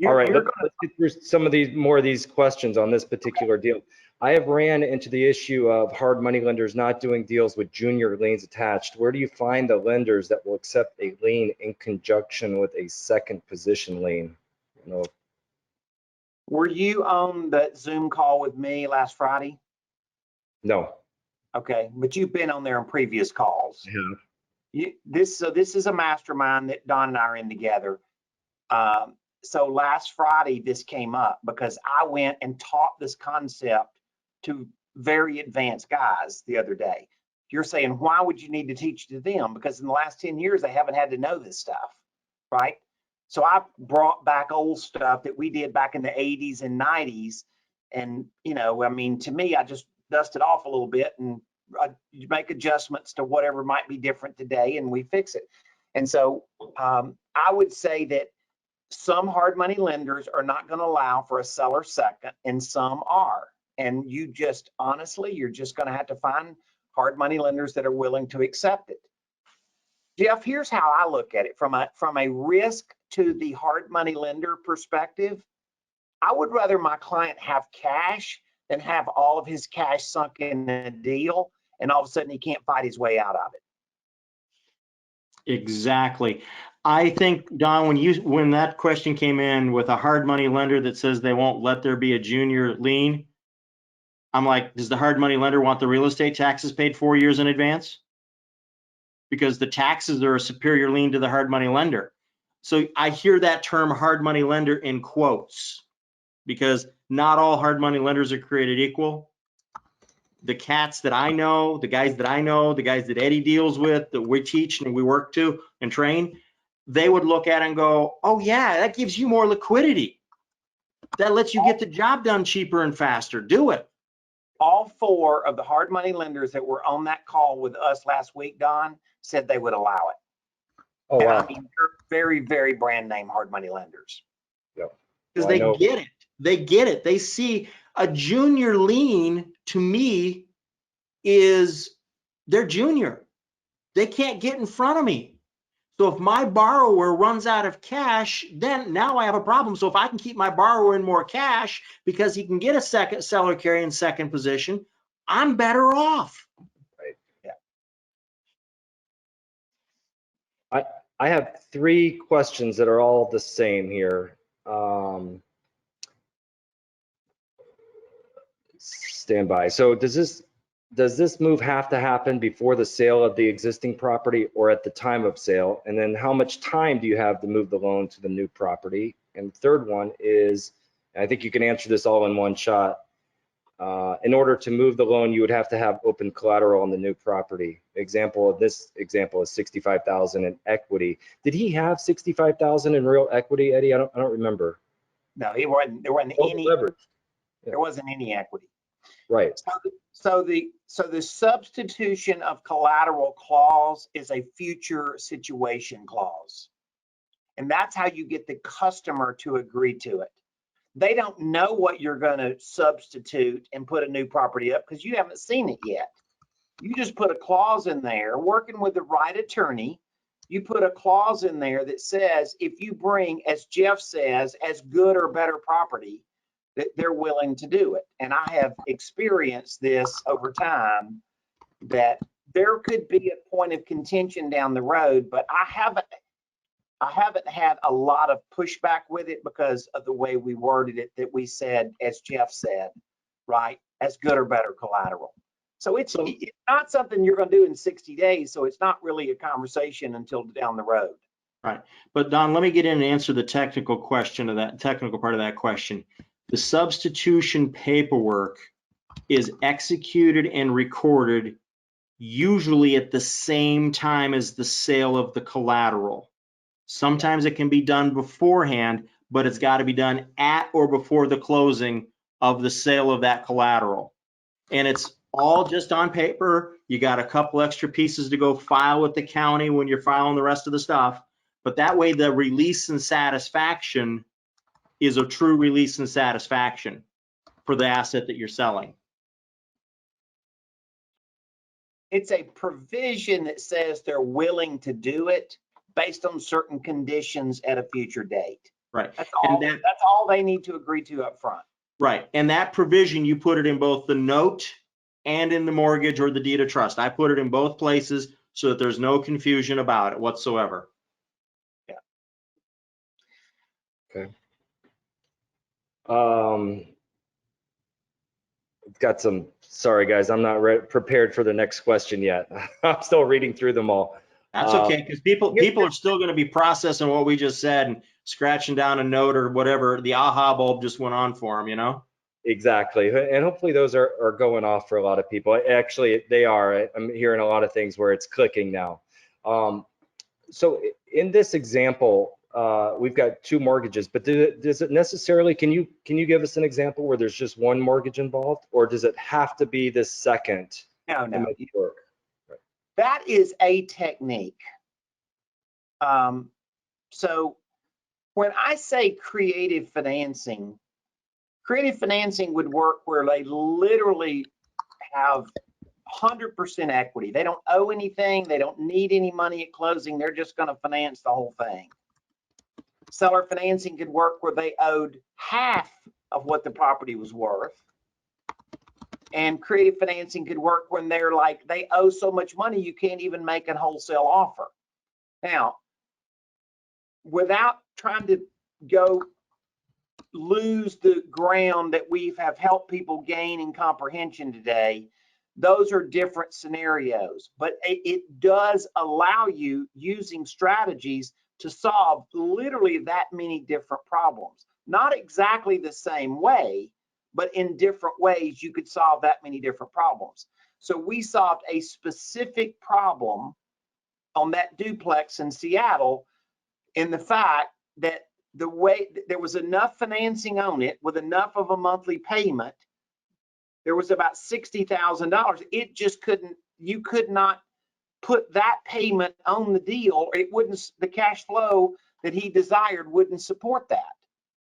All right, let's get through some of these questions on this particular deal. I have ran into the issue of hard money lenders not doing deals with junior liens attached. Where do you find the lenders that will accept a lien in conjunction with a second position lien? You know, Were you on that Zoom call with me last Friday? no. Okay, but you've been on there in previous calls. Yeah. This is a mastermind that Don and I are in together. So last Friday, this came up because I went and taught this concept to very advanced guys the other day. You're saying, why would you need to teach to them? Because in the last 10 years, they haven't had to know this stuff, right? So I brought back old stuff that we did back in the 80s and 90s. And, you know, I mean, to me, I just dust it off a little bit and make adjustments to whatever might be different today, and we fix it. And so I would say that some hard money lenders are not going to allow for a seller second, and some are. And you just, honestly, you're just going to have to find hard money lenders that are willing to accept it. Jeff, here's how I look at it from a risk to the hard money lender perspective. I would rather my client have cash than have all of his cash sunk in a deal, and all of a sudden he can't fight his way out of it. Exactly. I think, Don, when that question came in with a hard money lender that says they won't let there be a junior lien, I'm like, does the hard money lender want the real estate taxes paid 4 years in advance? Because the taxes are a superior lien to the hard money lender. So I hear that term hard money lender in quotes because not all hard money lenders are created equal. The cats that I know, the guys that I know, the guys that Eddie deals with, that we teach and we work to and train, they would look at it and go, oh yeah, that gives you more liquidity. That lets you get the job done cheaper and faster. Do it. All 4 of the hard money lenders that were on that call with us last week, Don, said they would allow it. Oh, wow. And I mean, they're very, very brand name hard money lenders. Yeah. Because they get it. They get it. They see a junior lien, to me, is they're junior. They can't get in front of me. So if my borrower runs out of cash, then now I have a problem. So if I can keep my borrower in more cash because he can get a second seller carry in second position, I'm better off. Right. Yeah. I have 3 questions that are all the same here. Stand by. So does this move have to happen before the sale of the existing property or at the time of sale? And then how much time do you have to move the loan to the new property? And third one is, I think you can answer this all in one shot. In order to move the loan, you would have to have open collateral on the new property. This example is $65,000 in equity. Did he have $65,000 in real equity, Eddie? I don't remember. No, there wasn't any leverage. There wasn't any equity. Right. So the substitution of collateral clause is a future situation clause. And that's how you get the customer to agree to it. They don't know what you're going to substitute and put a new property up because you haven't seen it yet. You just put a clause in there, working with the right attorney. You put a clause in there that says if you bring, as Jeff says, as good or better property, that they're willing to do it. And I have experienced this over time, that there could be a point of contention down the road, but I haven't had a lot of pushback with it because of the way we worded it, that we said, as Jeff said, right, as good or better collateral. So it's not something you're going to do in 60 days. So it's not really a conversation until down the road. Right. But Don, let me get in and answer the technical question of that technical part of that question. The substitution paperwork is executed and recorded usually at the same time as the sale of the collateral. Sometimes it can be done beforehand, but it's got to be done at or before the closing of the sale of that collateral. And it's all just on paper. You got a couple extra pieces to go file with the county when you're filing the rest of the stuff. But that way the release and satisfaction is a true release and satisfaction for the asset that you're selling. It's a provision that says they're willing to do it based on certain conditions at a future date. Right. That's all they need to agree to up front. Right. And that provision, you put it in both the note and in the mortgage or the deed of trust. I put it in both places so that there's no confusion about it whatsoever. Yeah. Okay. Got some, sorry guys, I'm not prepared for the next question yet. I'm still reading through them all. That's okay, because people are still going to be processing what we just said and scratching down a note or whatever. The aha bulb just went on for them, you know? Exactly. And hopefully those are going off for a lot of people. Actually, they are. I'm hearing a lot of things where it's clicking now. So in this example, we've got two mortgages, but does it necessarily, can you give us an example where there's just one mortgage involved, or does it have to be the second? No. To make it work? Right. That is a technique. So when I say creative financing would work where they literally have 100% equity. They don't owe anything. They don't need any money at closing. They're just going to finance the whole thing. Seller financing could work where they owed half of what the property was worth. And creative financing could work when they're like, they owe so much money, you can't even make a wholesale offer. Now, without trying to go lose the ground that we have helped people gain in comprehension today, those are different scenarios, but it does allow you, using strategies, to solve literally that many different problems. Not exactly the same way, but in different ways you could solve that many different problems. So we solved a specific problem on that duplex in Seattle in the fact that the way there was enough financing on it with enough of a monthly payment, there was about $60,000. It just couldn't, you could not put that payment on the deal. It wouldn't, the cash flow that he desired wouldn't support that.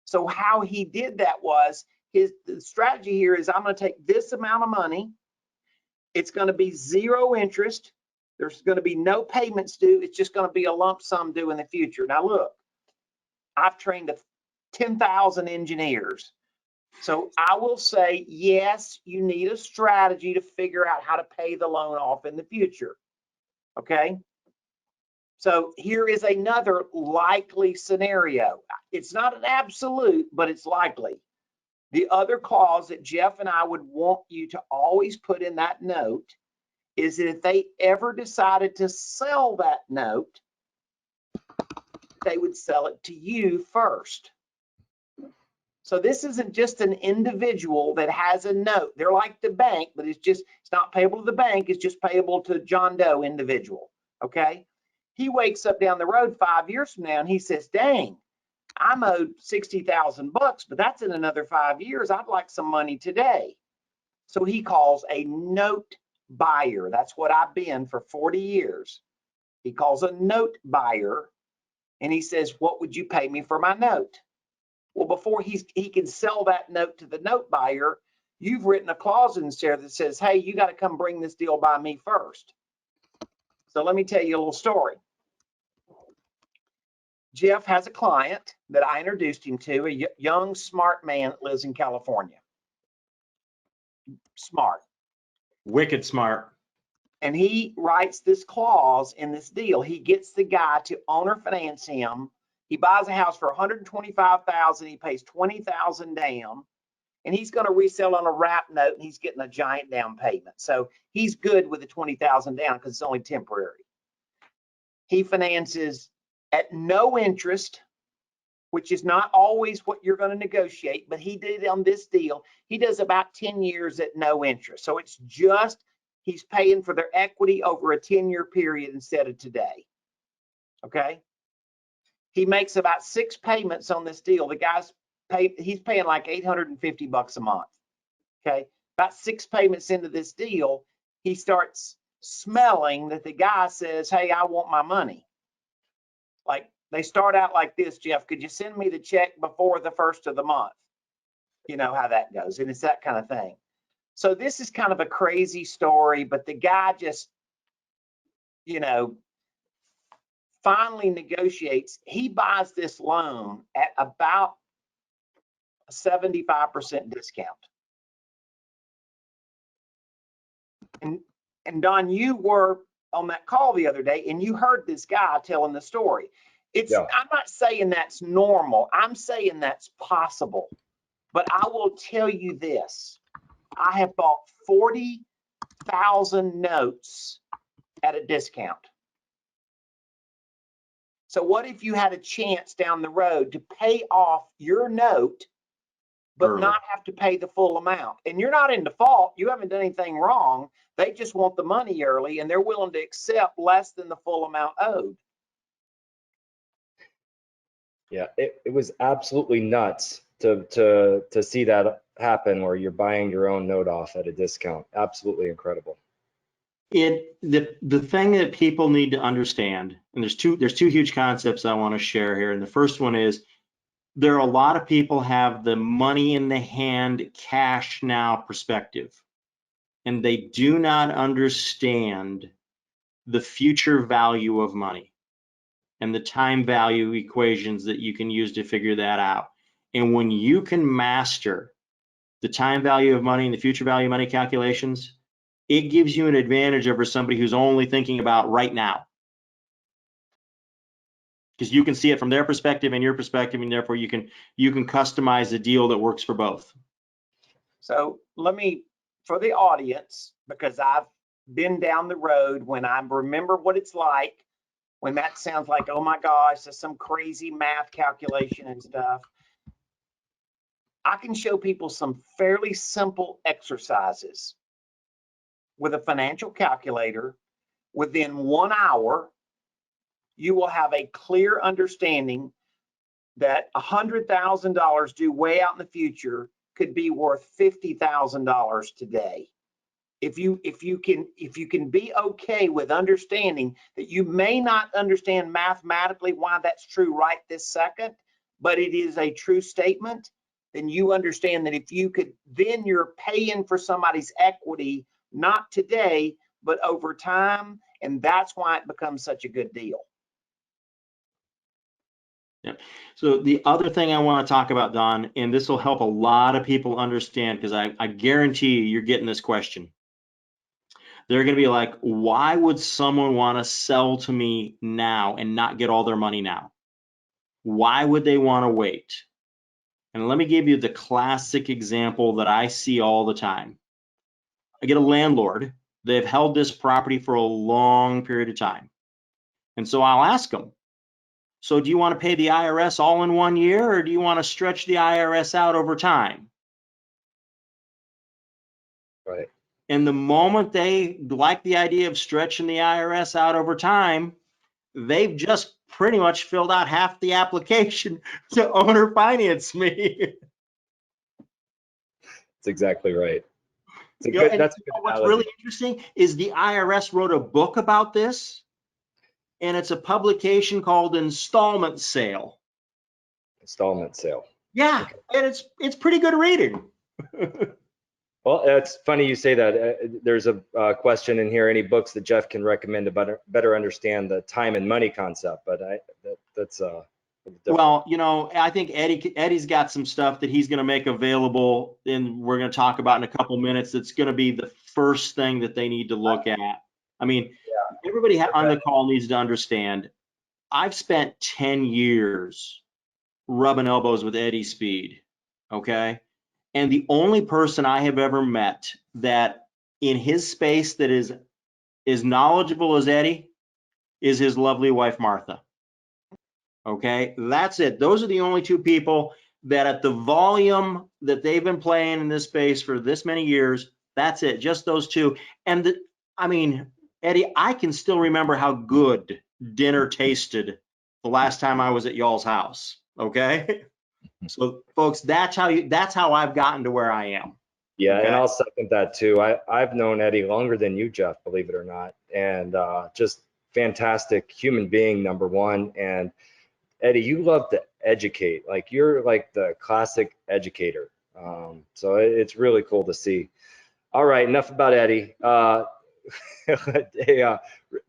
So how he did that was, the strategy here is, I'm going to take this amount of money. It's going to be zero interest. There's going to be no payments due. It's just going to be a lump sum due in the future. Now look, I've trained 10,000 engineers. So I will say, yes, you need a strategy to figure out how to pay the loan off in the future. Okay. So here is another likely scenario. It's not an absolute, but it's likely. The other clause that Jeff and I would want you to always put in that note is that if they ever decided to sell that note, they would sell it to you first. So this isn't just an individual that has a note. They're like the bank, but it's not payable to the bank. It's just payable to John Doe individual. Okay. He wakes up down the road 5 years from now and he says, dang, I'm owed $60,000, but that's in another 5 years. I'd like some money today. So he calls a note buyer. That's what I've been for 40 years. He calls a note buyer And he says, what would you pay me for my note? Well, before he can sell that note to the note buyer, you've written a clause in there that says, hey, you got to come bring this deal by me first. So let me tell you a little story. Jeff has a client that I introduced him to, a young, smart man that lives in California. Smart. Wicked smart. And he writes this clause in this deal. He gets the guy to owner finance him. He buys a house for $125,000. He pays $20,000 down, and he's going to resell on a wrap note, and he's getting a giant down payment. So he's good with the $20,000 down because it's only temporary. He finances at no interest, which is not always what you're going to negotiate, but he did on this deal. He does about 10 years at no interest. So it's just he's paying for their equity over a 10-year period instead of today. Okay. He makes about 6 payments on this deal. The guy's he's paying like $850 a month. Okay. About 6 payments into this deal, he starts smelling that the guy says, hey, I want my money. Like they start out like this, Jeff, could you send me the check before the first of the month? You know how that goes. And it's that kind of thing. So this is kind of a crazy story, but the guy just, you know, finally negotiates. He buys this loan at about a 75% discount. And Don, you were on that call the other day and you heard this guy telling the story. I'm not saying that's normal. I'm saying that's possible. But I will tell you this. I have bought 40,000 notes at a discount. So what if you had a chance down the road to pay off your note, but not have to pay the full amount? And you're not in default. You haven't done anything wrong. They just want the money early, and they're willing to accept less than the full amount owed. Yeah, it was absolutely nuts to see that happen where you're buying your own note off at a discount. Absolutely incredible. The thing that people need to understand, and there's two huge concepts I want to share here. And the first one is there are a lot of people have the money in the hand, cash now perspective, and they do not understand the future value of money and the time value equations that you can use to figure that out. And when you can master the time value of money and the future value of money calculations, it gives you an advantage over somebody who's only thinking about right now. Because you can see it from their perspective and your perspective, and therefore you can customize a deal that works for both. So let me, for the audience, because I've been down the road when I remember what it's like when that sounds like, oh my gosh, there's some crazy math calculation and stuff. I can show people some fairly simple exercises with a financial calculator. Within 1 hour, you will have a clear understanding that $100,000 due way out in the future could be worth $50,000 today. If you can be okay with understanding that you may not understand mathematically why that's true right this second, but it is a true statement, then you understand that if you could, then you're paying for somebody's equity, not today, but over time, and that's why it becomes such a good deal. Yeah. So the other thing I want to talk about, Don, and this will help a lot of people understand, because I guarantee you're getting this question. They're going to be like, why would someone want to sell to me now and not get all their money now? Why would they want to wait? And let me give you the classic example that I see all the time. I get a landlord. They've held this property for a long period of time. And so I'll ask them, so do you want to pay the IRS all in 1 year, or do you want to stretch the IRS out over time? Right. And the moment they like the idea of stretching the IRS out over time, they've just pretty much filled out half the application to owner finance me. That's exactly right. What's really interesting is the IRS wrote a book about this, and it's a publication called Installment Sale. Installment sale. Yeah, and it's pretty good reading. Well, it's funny you say that. There's a question in here. Any books that Jeff can recommend to better understand the time and money concept? But that's well, you know, I think Eddie's got some stuff that he's going to make available, and we're going to talk about in a couple minutes. That's going to be the first thing that they need to look at. I mean, everybody on the call needs to understand. I've spent 10 years rubbing elbows with Eddie Speed, okay? And the only person I have ever met that in his space that is as knowledgeable as Eddie is his lovely wife, Martha. Okay, that's it. Those are the only two people that at the volume that they've been playing in this space for this many years, that's it, just those two. And I mean, Eddie, I can still remember how good dinner tasted the last time I was at y'all's house, okay? So folks, that's how I've gotten to where I am. Yeah, okay? And I'll second that too. I've known Eddie longer than you, Jeff, believe it or not, and just fantastic human being, number one. And Eddie, you love to educate. Like you're like the classic educator. So it's really cool to see. All right, enough about Eddie. Hey,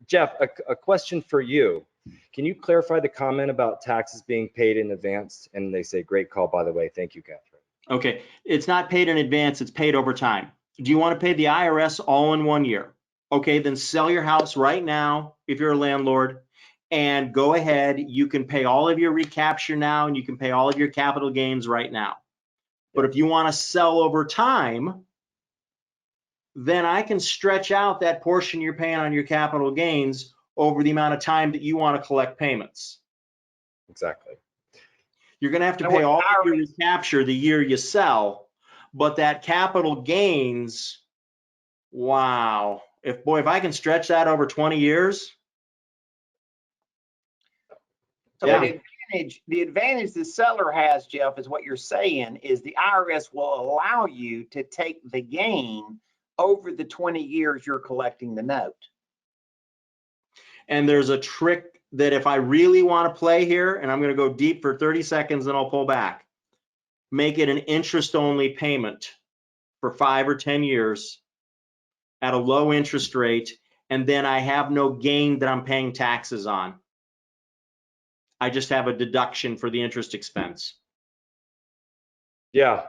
Jeff, a question for you. Can you clarify the comment about taxes being paid in advance? And they say, great call, by the way. Thank you, Catherine. Okay, it's not paid in advance, it's paid over time. Do you want to pay the IRS all in 1 year? Okay, then sell your house right now if you're a landlord and go ahead. You can pay all of your recapture now and you can pay all of your capital gains right now. But if you want to sell over time, then I can stretch out that portion you're paying on your capital gains over the amount of time that you want to collect payments. Exactly. You're going to have to pay all of your recapture the year you sell, but that capital gains, wow. If I can stretch that over 20 years. So yeah. The advantage the seller has, Jeff, is what you're saying is the IRS will allow you to take the gain over the 20 years you're collecting the note. And there's a trick that if I really want to play here, and I'm going to go deep for 30 seconds, then I'll pull back. Make it an interest-only payment for 5 or 10 years at a low interest rate, and then I have no gain that I'm paying taxes on. I just have a deduction for the interest expense. Yeah.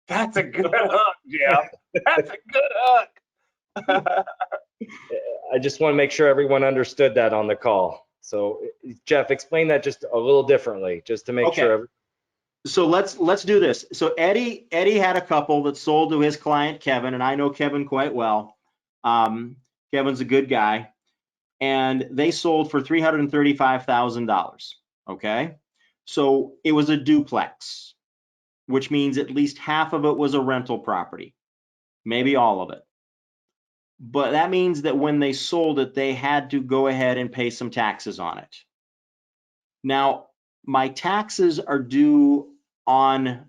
That's a good hook, Jeff. That's a good hook. I just want to make sure everyone understood that on the call. So, Jeff, explain that just a little differently, just to make sure. So let's do this. So Eddie had a couple that sold to his client Kevin, and I know Kevin quite well. Kevin's a good guy, and they sold for $335,000. Okay, so it was a duplex, which means at least half of it was a rental property, maybe all of it. But that means that when they sold it, they had to go ahead and pay some taxes on it. Now, my taxes are due on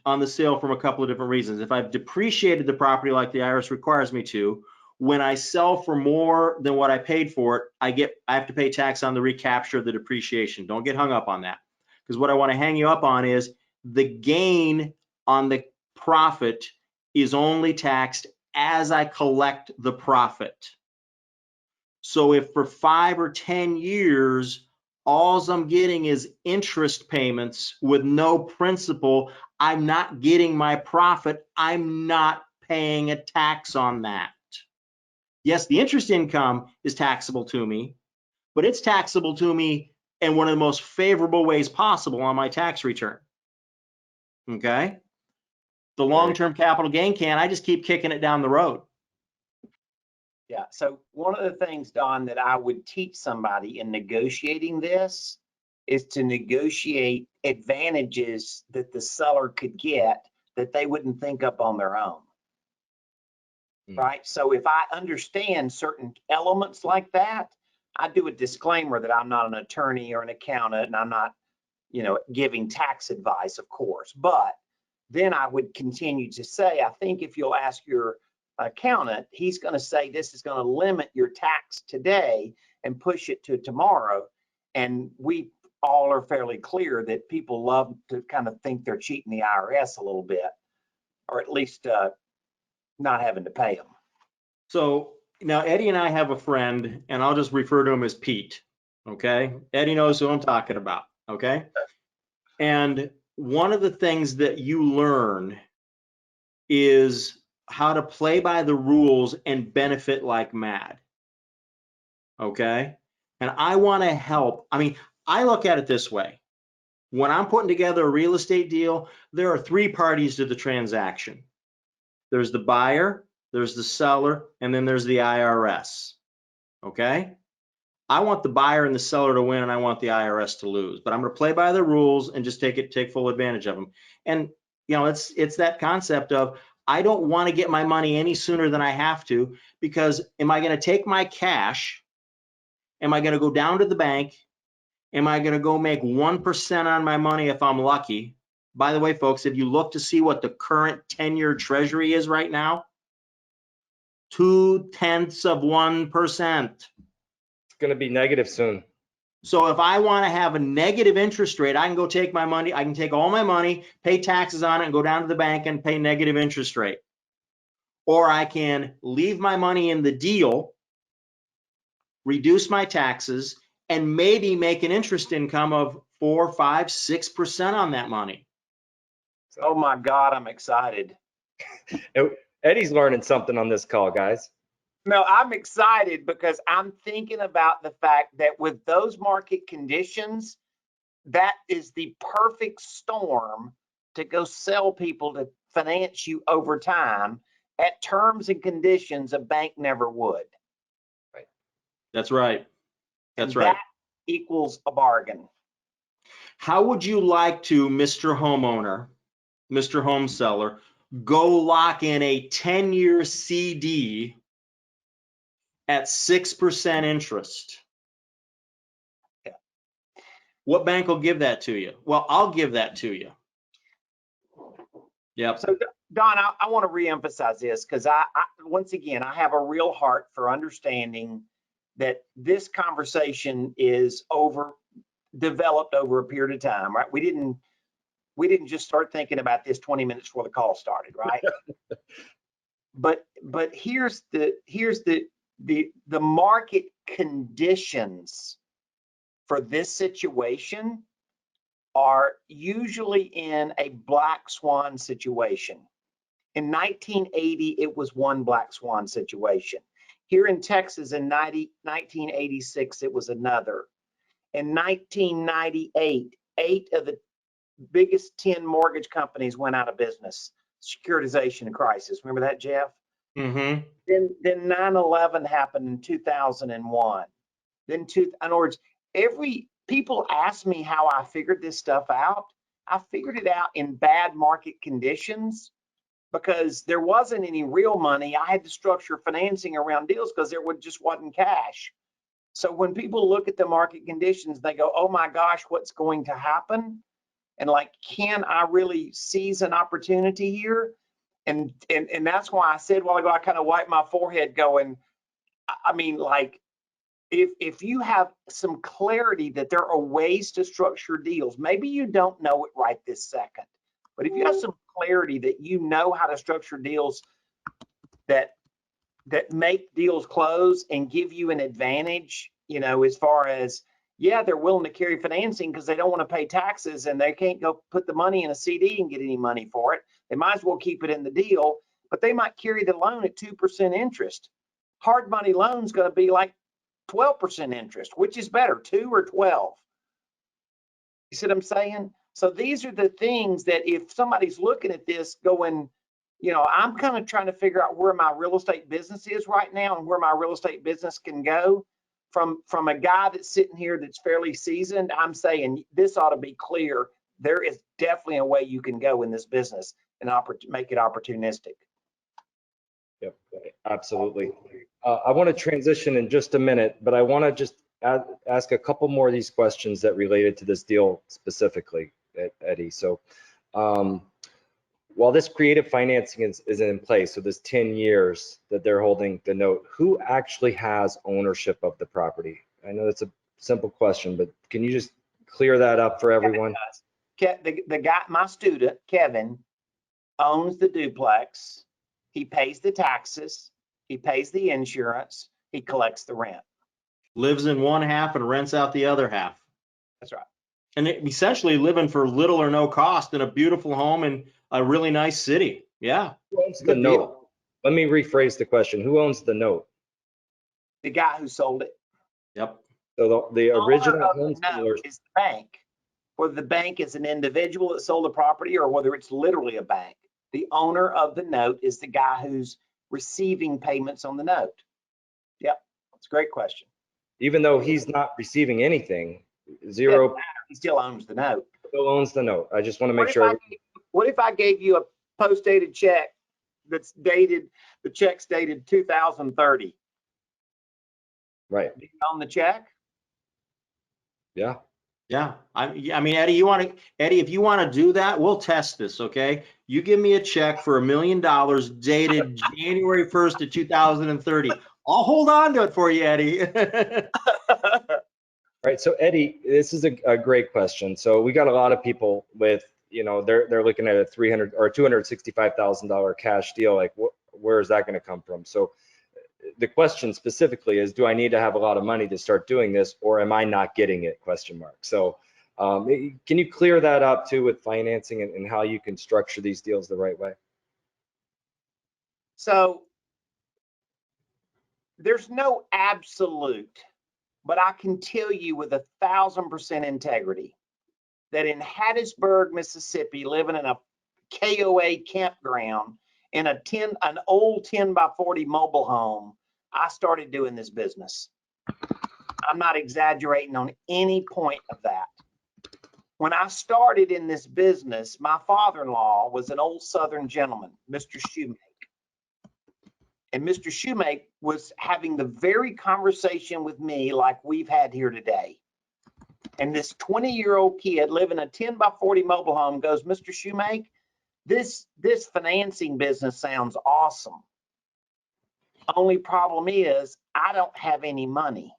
the sale from a couple of different reasons. If I've depreciated the property like the IRS requires me to, when I sell for more than what I paid for it, I have to pay tax on the recapture of the depreciation. Don't get hung up on that, because what I want to hang you up on is the gain on the profit is only taxed as I collect the profit. So if for 5 or 10 years, all I'm getting is interest payments with no principal, I'm not getting my profit. I'm not paying a tax on that. Yes, the interest income is taxable to me, but it's taxable to me in one of the most favorable ways possible on my tax return. Okay? The long-term capital gain I just keep kicking it down the road. Yeah, so one of the things, Don, that I would teach somebody in negotiating this is to negotiate advantages that the seller could get that they wouldn't think up on their own. Right? So if I understand certain elements like that, I do a disclaimer that I'm not an attorney or an accountant, and I'm not, giving tax advice, of course. But then I would continue to say, I think if you'll ask your accountant, he's going to say this is going to limit your tax today and push it to tomorrow. And we all are fairly clear that people love to kind of think they're cheating the IRS a little bit, or at least not having to pay them. So now Eddie and I have a friend, and I'll just refer to him as Pete. Okay. Eddie knows who I'm talking about. Okay. And one of the things that you learn is how to play by the rules and benefit like mad. Okay. And I want to help. I mean, I look at it this way. When I'm putting together a real estate deal, there are three parties to the transaction. There's the buyer, there's the seller, and then there's the IRS. Okay. I want the buyer and the seller to win, and I want the IRS to lose. But I'm going to play by the rules and just take full advantage of them. And you know, it's that concept of I don't want to get my money any sooner than I have to, because am I going to take my cash? Am I going to go down to the bank? Am I going to go make 1% on my money if I'm lucky? By the way, folks, if you look to see what the current 10-year treasury is right now, 0.2%. Going to be negative soon. So if I want to have a negative interest rate, I can go take my money, I can take all my money, pay taxes on it, and go down to the bank and pay negative interest rate. Or I can leave my money in the deal, reduce my taxes, and maybe make an interest income of 4, 5, 6% on that money. Oh my God, I'm excited. Eddie's learning something on this call, guys. No, I'm excited because I'm thinking about the fact that with those market conditions, that is the perfect storm to go sell people to finance you over time at terms and conditions a bank never would. Right. That's right. That's and right. That equals a bargain. How would you like to, Mr. Homeowner, Mr. Home Seller, go lock in a 10-year CD at 6% interest? Yeah. What bank will give that to you? Well, I'll give that to you. Yep. So Don, I want to reemphasize this because I once again, I have a real heart for understanding that this conversation is developed over a period of time, right? We didn't just start thinking about this 20 minutes before the call started, right? but here's the market conditions for this situation are usually in a black swan situation. In 1980, it was one black swan situation. Here in Texas in 1986, it was another. In 1998, 8 of the biggest 10 mortgage companies went out of business. Securitization crisis. Remember that, Jeff? Mm-hmm. Then 9/11 happened in 2001. In other words, people ask me how I figured this stuff out. I figured it out in bad market conditions because there wasn't any real money. I had to structure financing around deals because there just wasn't cash. So when people look at the market conditions, they go, oh my gosh, what's going to happen? And like, can I really seize an opportunity here? And that's why I said a while ago, I kind of wiped my forehead going, I mean, like, if you have some clarity that there are ways to structure deals, maybe you don't know it right this second, but if you have some clarity that you know how to structure deals that make deals close and give you an advantage, you know, as far as, yeah, they're willing to carry financing because they don't want to pay taxes and they can't go put the money in a CD and get any money for it. They might as well keep it in the deal, but they might carry the loan at 2% interest. Hard money loan's going to be like 12% interest, which is better, 2 or 12. You see what I'm saying? So these are the things that if somebody's looking at this going, you know, I'm kind of trying to figure out where my real estate business is right now and where my real estate business can go. From a guy that's sitting here that's fairly seasoned, I'm saying this ought to be clear. There is definitely a way you can go in this business and make it opportunistic. Yep, absolutely. I want to transition in just a minute, but I want to just ask a couple more of these questions that related to this deal specifically, Eddie. So while this creative financing is in place, so this 10 years that they're holding the note, who actually has ownership of the property? I know that's a simple question, but can you just clear that up for everyone? The guy, my student, Kevin, owns the duplex. He pays the taxes. He pays the insurance. He collects the rent. Lives in one half and rents out the other half. That's right. And essentially living for little or no cost in a beautiful home in a really nice city. Yeah. Who owns the note? Let me rephrase the question. Who owns the note? The guy who sold it. Yep. So the original owner of the note is the bank. Whether the bank is an individual that sold the property or whether it's literally a bank, the owner of the note is the guy who's receiving payments on the note. Yep, that's a great question. Even though he's not receiving anything, zero. He still owns the note. Still owns the note. I just want to make sure. What if I gave you a post-dated check that's dated, the check's dated 2030? Right. Do you own the check? Yeah. Yeah. I mean, Eddie, if you want to do that, we'll test this, okay? You give me a check for $1 million dated January 1st of 2030. I'll hold on to it for you, Eddie. Right. So Eddie, this is a great question. So we got a lot of people with, you know, they're looking at a $300 or $265,000 cash deal. Like, where is that going to come from? So the question specifically is, do I need to have a lot of money to start doing this, or am I not getting it? Question mark. So can you clear that up too with financing and how you can structure these deals the right way? So there's no absolute, but I can tell you with 1,000% integrity that in Hattiesburg, Mississippi, living in a KOA campground in an old 10 by 40 mobile home, I started doing this business. I'm not exaggerating on any point of that. When I started in this business, my father-in-law was an old Southern gentleman, Mr. Shoemake. And Mr. Shoemake was having the very conversation with me like we've had here today. And this 20-year-old kid living in a 10 by 40 mobile home goes, Mr. Shoemake, this financing business sounds awesome. Only problem is I don't have any money.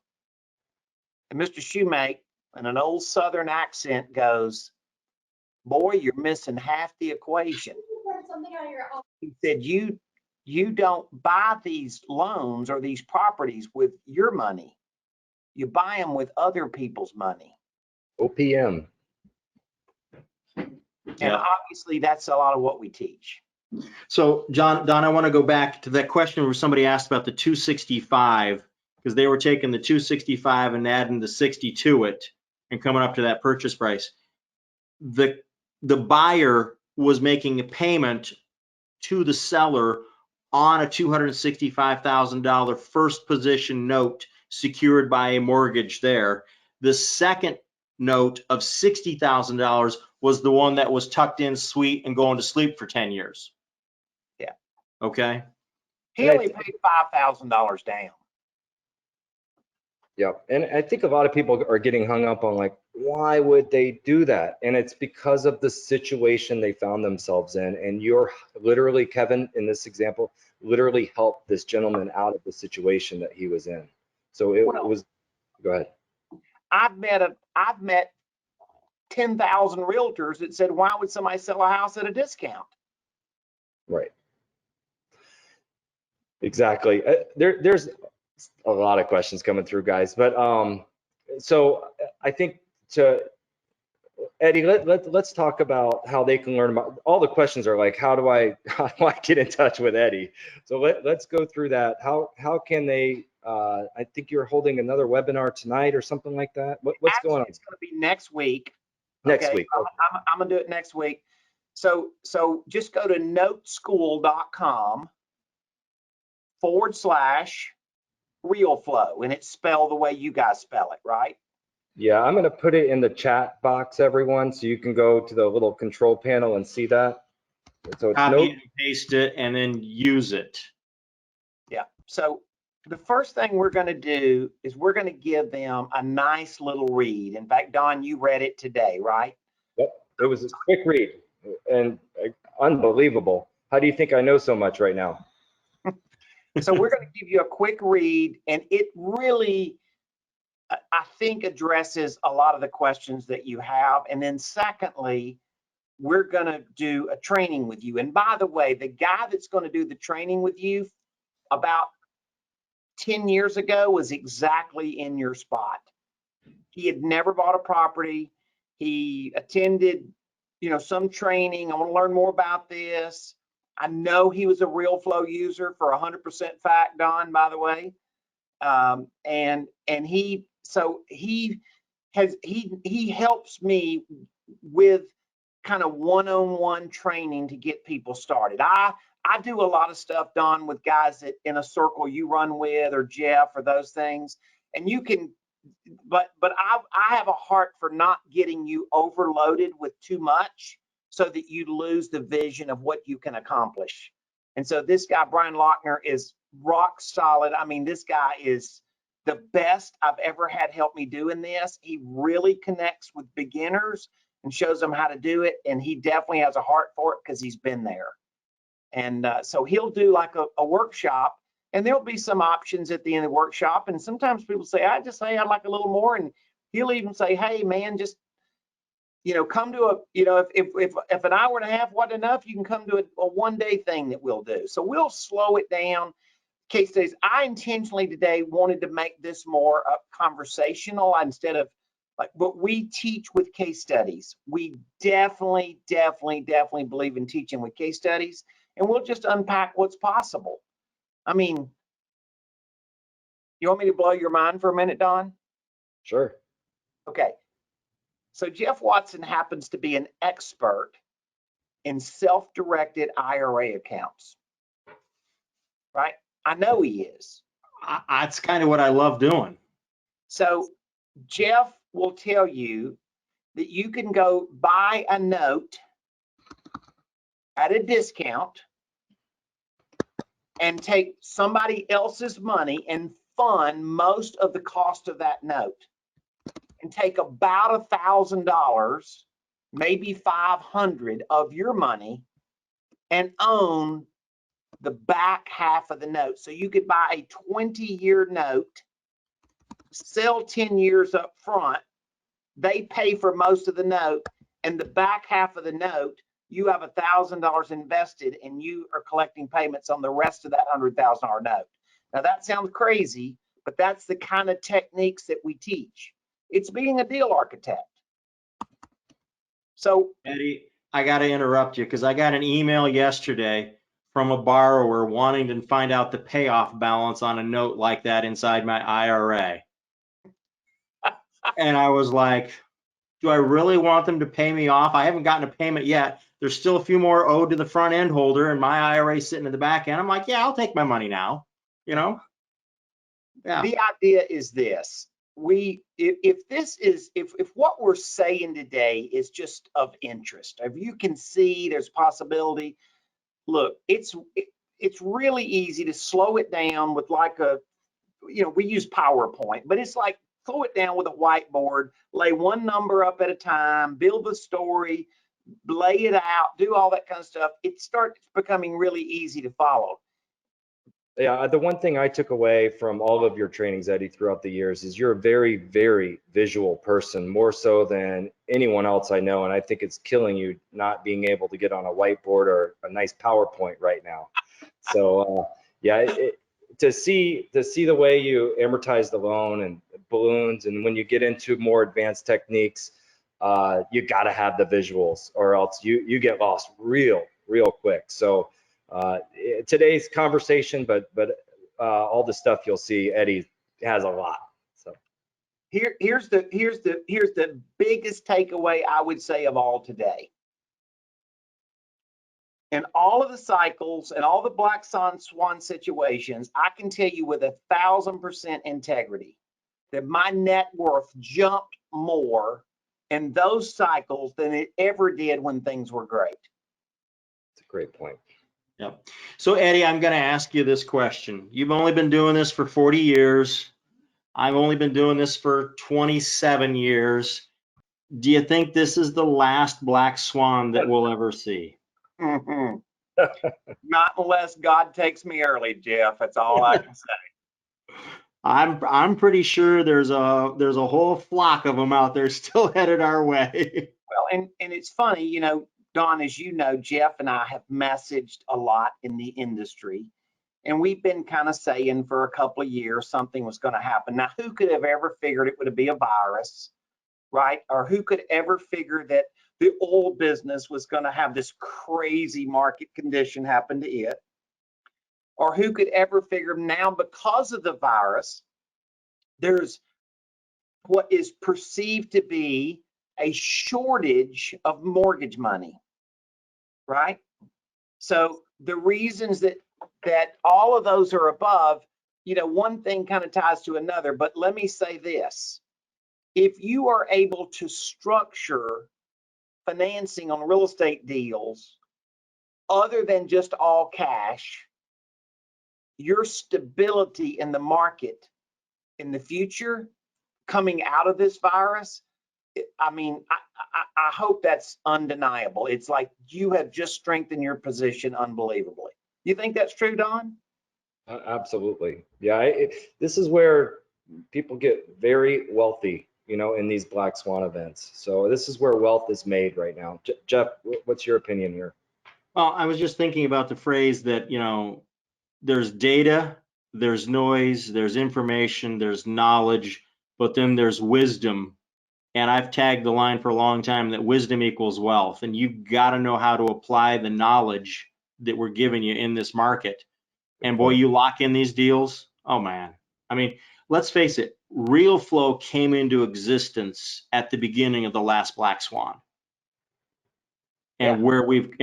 And Mr. Shoemake, in an old Southern accent, goes, boy, you're missing half the equation. He said, you don't buy these loans or these properties with your money. You buy them with other people's money. OPM. And obviously that's a lot of what we teach. So Don, I want to go back to that question where somebody asked about the 265, because they were taking the 265 and adding the 60 to it and coming up to that purchase price. The buyer was making a payment to the seller on a $265,000 first position note secured by a mortgage there. The second note of $60,000 was the one that was tucked in sweet and going to sleep for 10 years. Yeah. Okay. He only paid $5,000 down. Yeah. And I think a lot of people are getting hung up on like, why would they do that? And it's because of the situation they found themselves in. And you're literally, Kevin, in this example, literally helped this gentleman out of the situation that he was in. So it was, go ahead. I've met 10,000 realtors that said, why would somebody sell a house at a discount? Right. Exactly. There's a lot of questions coming through, guys. But so I think Eddie, let's talk about how they can learn about, all the questions are like, how do I get in touch with Eddie? So let's go through that. How can they, I think you're holding another webinar tonight or something like that. What's going on? It's going to be next week. Next week. I'm going to do it next week. So just go to noteschool.com/Realeflow, and it's spelled the way you guys spell it, right? Yeah, I'm going to put it in the chat box, everyone, so you can go to the little control panel and see that. So it's copy and paste it and then use it. Yeah. So the first thing we're going to do is we're going to give them a nice little read. In fact, Don, you read it today, right? Yep. It was a quick read. and unbelievable. How do you think I know so much right now? So we're going to give you a quick read, and it really, I think, addresses a lot of the questions that you have. And then secondly, we're going to do a training with you. And by the way, the guy that's going to do the training with you about 10 years ago was exactly in your spot. He had never bought a property. He attended, some training. I want to learn more about this. I know he was a Realeflow user for 100% fact, Don, by the way. And he helps me with kind of one-on-one training to get people started. I do a lot of stuff, Don, with guys that in a circle you run with, or Jeff, or those things. And you can, but I have a heart for not getting you overloaded with too much, so that you lose the vision of what you can accomplish. And so this guy, Brian Lochner, is rock solid. I mean, this guy is the best I've ever had help me doing this. He really connects with beginners and shows them how to do it. And he definitely has a heart for it because he's been there. And so he'll do like a workshop, and there'll be some options at the end of the workshop. And sometimes people say, I'd like a little more. And he'll even say, hey, man, just come to a, if an hour and a half wasn't enough, you can come to a one-day thing that we'll do. So we'll slow it down. Case studies. I intentionally today wanted to make this more conversational instead of but we teach with case studies. We definitely believe in teaching with case studies, and we'll just unpack what's possible. I mean, you want me to blow your mind for a minute, Don? Sure. Okay. So Jeff Watson happens to be an expert in self-directed IRA accounts, right? I know he is. That's kind of what I love doing. So Jeff will tell you that you can go buy a note at a discount and take somebody else's money and fund most of the cost of that note, and take about $1,000, maybe $500 of your money, and own the back half of the note. So you could buy a 20-year note, sell 10 years up front, they pay for most of the note, and the back half of the note, you have $1,000 invested, and you are collecting payments on the rest of that $100,000 note. Now that sounds crazy, but that's the kind of techniques that we teach. It's being a deal architect. So Eddie, I got to interrupt you because I got an email yesterday from a borrower wanting to find out the payoff balance on a note like that inside my IRA. And I was like, do I really want them to pay me off? I haven't gotten a payment yet. There's still a few more owed to the front end holder, and my IRA sitting in the back end. I'm like, yeah, I'll take my money now, Yeah. The idea is this. If what we're saying today is just of interest, if you can see there's possibility, look, it's really easy to slow it down with like we use PowerPoint, but it's like slow it down with a whiteboard, lay one number up at a time, build the story, lay it out, do all that kind of stuff. It starts becoming really easy to follow. Yeah, the one thing I took away from all of your trainings, Eddie, throughout the years is you're a very, very visual person, more so than anyone else I know. And I think it's killing you not being able to get on a whiteboard or a nice PowerPoint right now. So to see the way you amortize the loan and balloons, and when you get into more advanced techniques, you got to have the visuals, or else you get lost real quick. So today's conversation, but all the stuff you'll see, Eddie has a lot. So here's the biggest takeaway I would say of all today. In all of the cycles and all the black swan situations, I can tell you with 1,000% integrity that my net worth jumped more in those cycles than it ever did when things were great. That's a great point. Yep. So Eddie, I'm going to ask you this question. You've only been doing this for 40 years. I've only been doing this for 27 years. Do you think this is the last black swan that we'll ever see? Mm-hmm. Not unless God takes me early, Jeff. That's all I can say. I'm pretty sure there's a whole flock of them out there still headed our way. Well, and it's funny, you know, Don, as you know, Jeff and I have messaged a lot in the industry, and we've been kind of saying for a couple of years something was going to happen. Now, who could have ever figured it would be a virus, right? Or who could ever figure that the oil business was going to have this crazy market condition happen to it? Or who could ever figure now, because of the virus, there's what is perceived to be a shortage of mortgage money, right? So the reasons that all of those are above, you know, one thing kind of ties to another. But let me say this: if you are able to structure financing on real estate deals other than just all cash, your stability in the market in the future coming out of this virus, I mean, I hope that's undeniable. It's like you have just strengthened your position unbelievably. You think that's true, Don? Absolutely. Yeah, this is where people get very wealthy, you know, in these black swan events. So this is where wealth is made right now. Jeff, what's your opinion here? Well, I was just thinking about the phrase that, you know, there's data, there's noise, there's information, there's knowledge, but then there's wisdom. And I've tagged the line for a long time that wisdom equals wealth. And you've got to know how to apply the knowledge that we're giving you in this market. And boy, you lock in these deals. Oh man. I mean, let's face it, Realeflow came into existence at the beginning of the last black swan. And Yeah.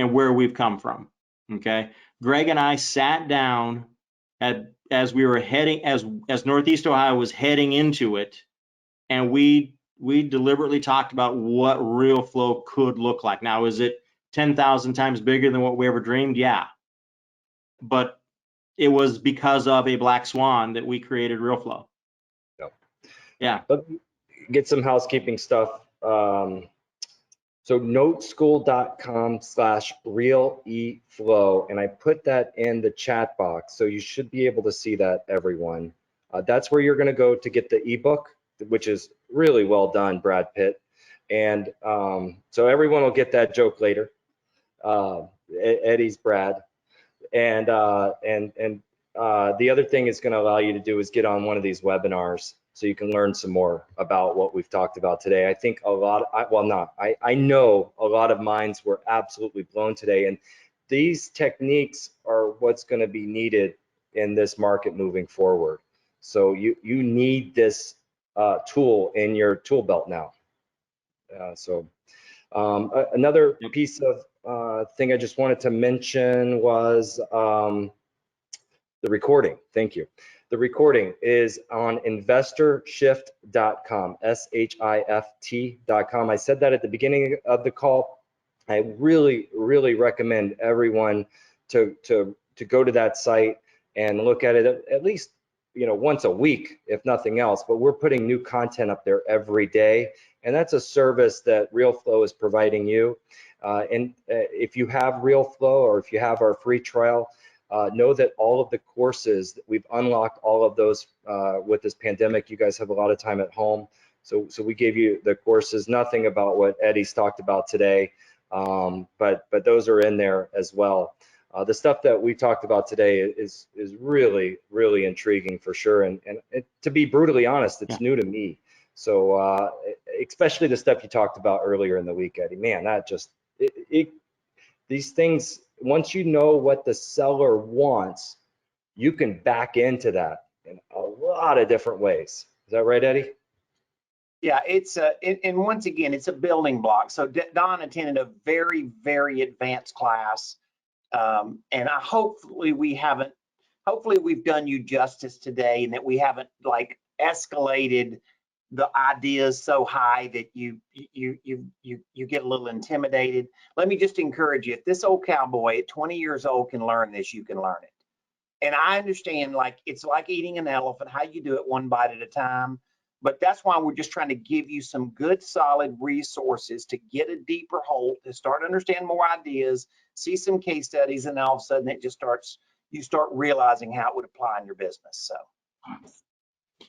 where we've come from. Okay. Greg and I sat down as we were heading, as Northeast Ohio was heading into it, and we deliberately talked about what Realeflow could look like. Now, is it 10,000 times bigger than what we ever dreamed? Yeah. But it was because of a black swan that we created Realeflow. Yep. Yeah. But get some housekeeping stuff. So noteschool.com/realeflow, and I put that in the chat box, so you should be able to see that, everyone. That's where you're going to go to get the ebook, which is really well done, Brad Pitt. And so everyone will get that joke later. Eddie's Brad. And the other thing it's going to allow you to do is get on one of these webinars, so you can learn some more about what we've talked about today. I think a lot, I know a lot of minds were absolutely blown today, and these techniques are what's going to be needed in this market moving forward. So you need this tool in your tool belt now. Another piece of thing I just wanted to mention was the recording. Thank you. The recording is on investorshift.com, SHIFT.com. I said that at the beginning of the call. I really, really recommend everyone to go to that site and look at it at least, you know, once a week, if nothing else. But we're putting new content up there every day, and that's a service that Realeflow is providing you. If you have Realeflow, or if you have our free trial, know that all of the courses that we've unlocked, all of those with this pandemic, you guys have a lot of time at home. So we gave you the courses, nothing about what Eddie's talked about today, but those are in there as well. The stuff that we talked about today is really, really intriguing for sure. And to be brutally honest, it's new to me. So especially the stuff you talked about earlier in the week, Eddie, man, that just, these things, once you know what the seller wants, you can back into that in a lot of different ways. Is that right, Eddie? Yeah, it's and once again, it's a building block. So Don attended a very, very advanced class, and hopefully we've done you justice today, and that we haven't like escalated the ideas so high that you get a little intimidated. Let me just encourage you: if this old cowboy at 20 years old can learn this, you can learn it. And I understand, like, it's like eating an elephant. How you do it one bite at a time. But that's why we're just trying to give you some good, solid resources to get a deeper hold, to start to understand more ideas, see some case studies, and then all of a sudden it just starts, you start realizing how it would apply in your business. So.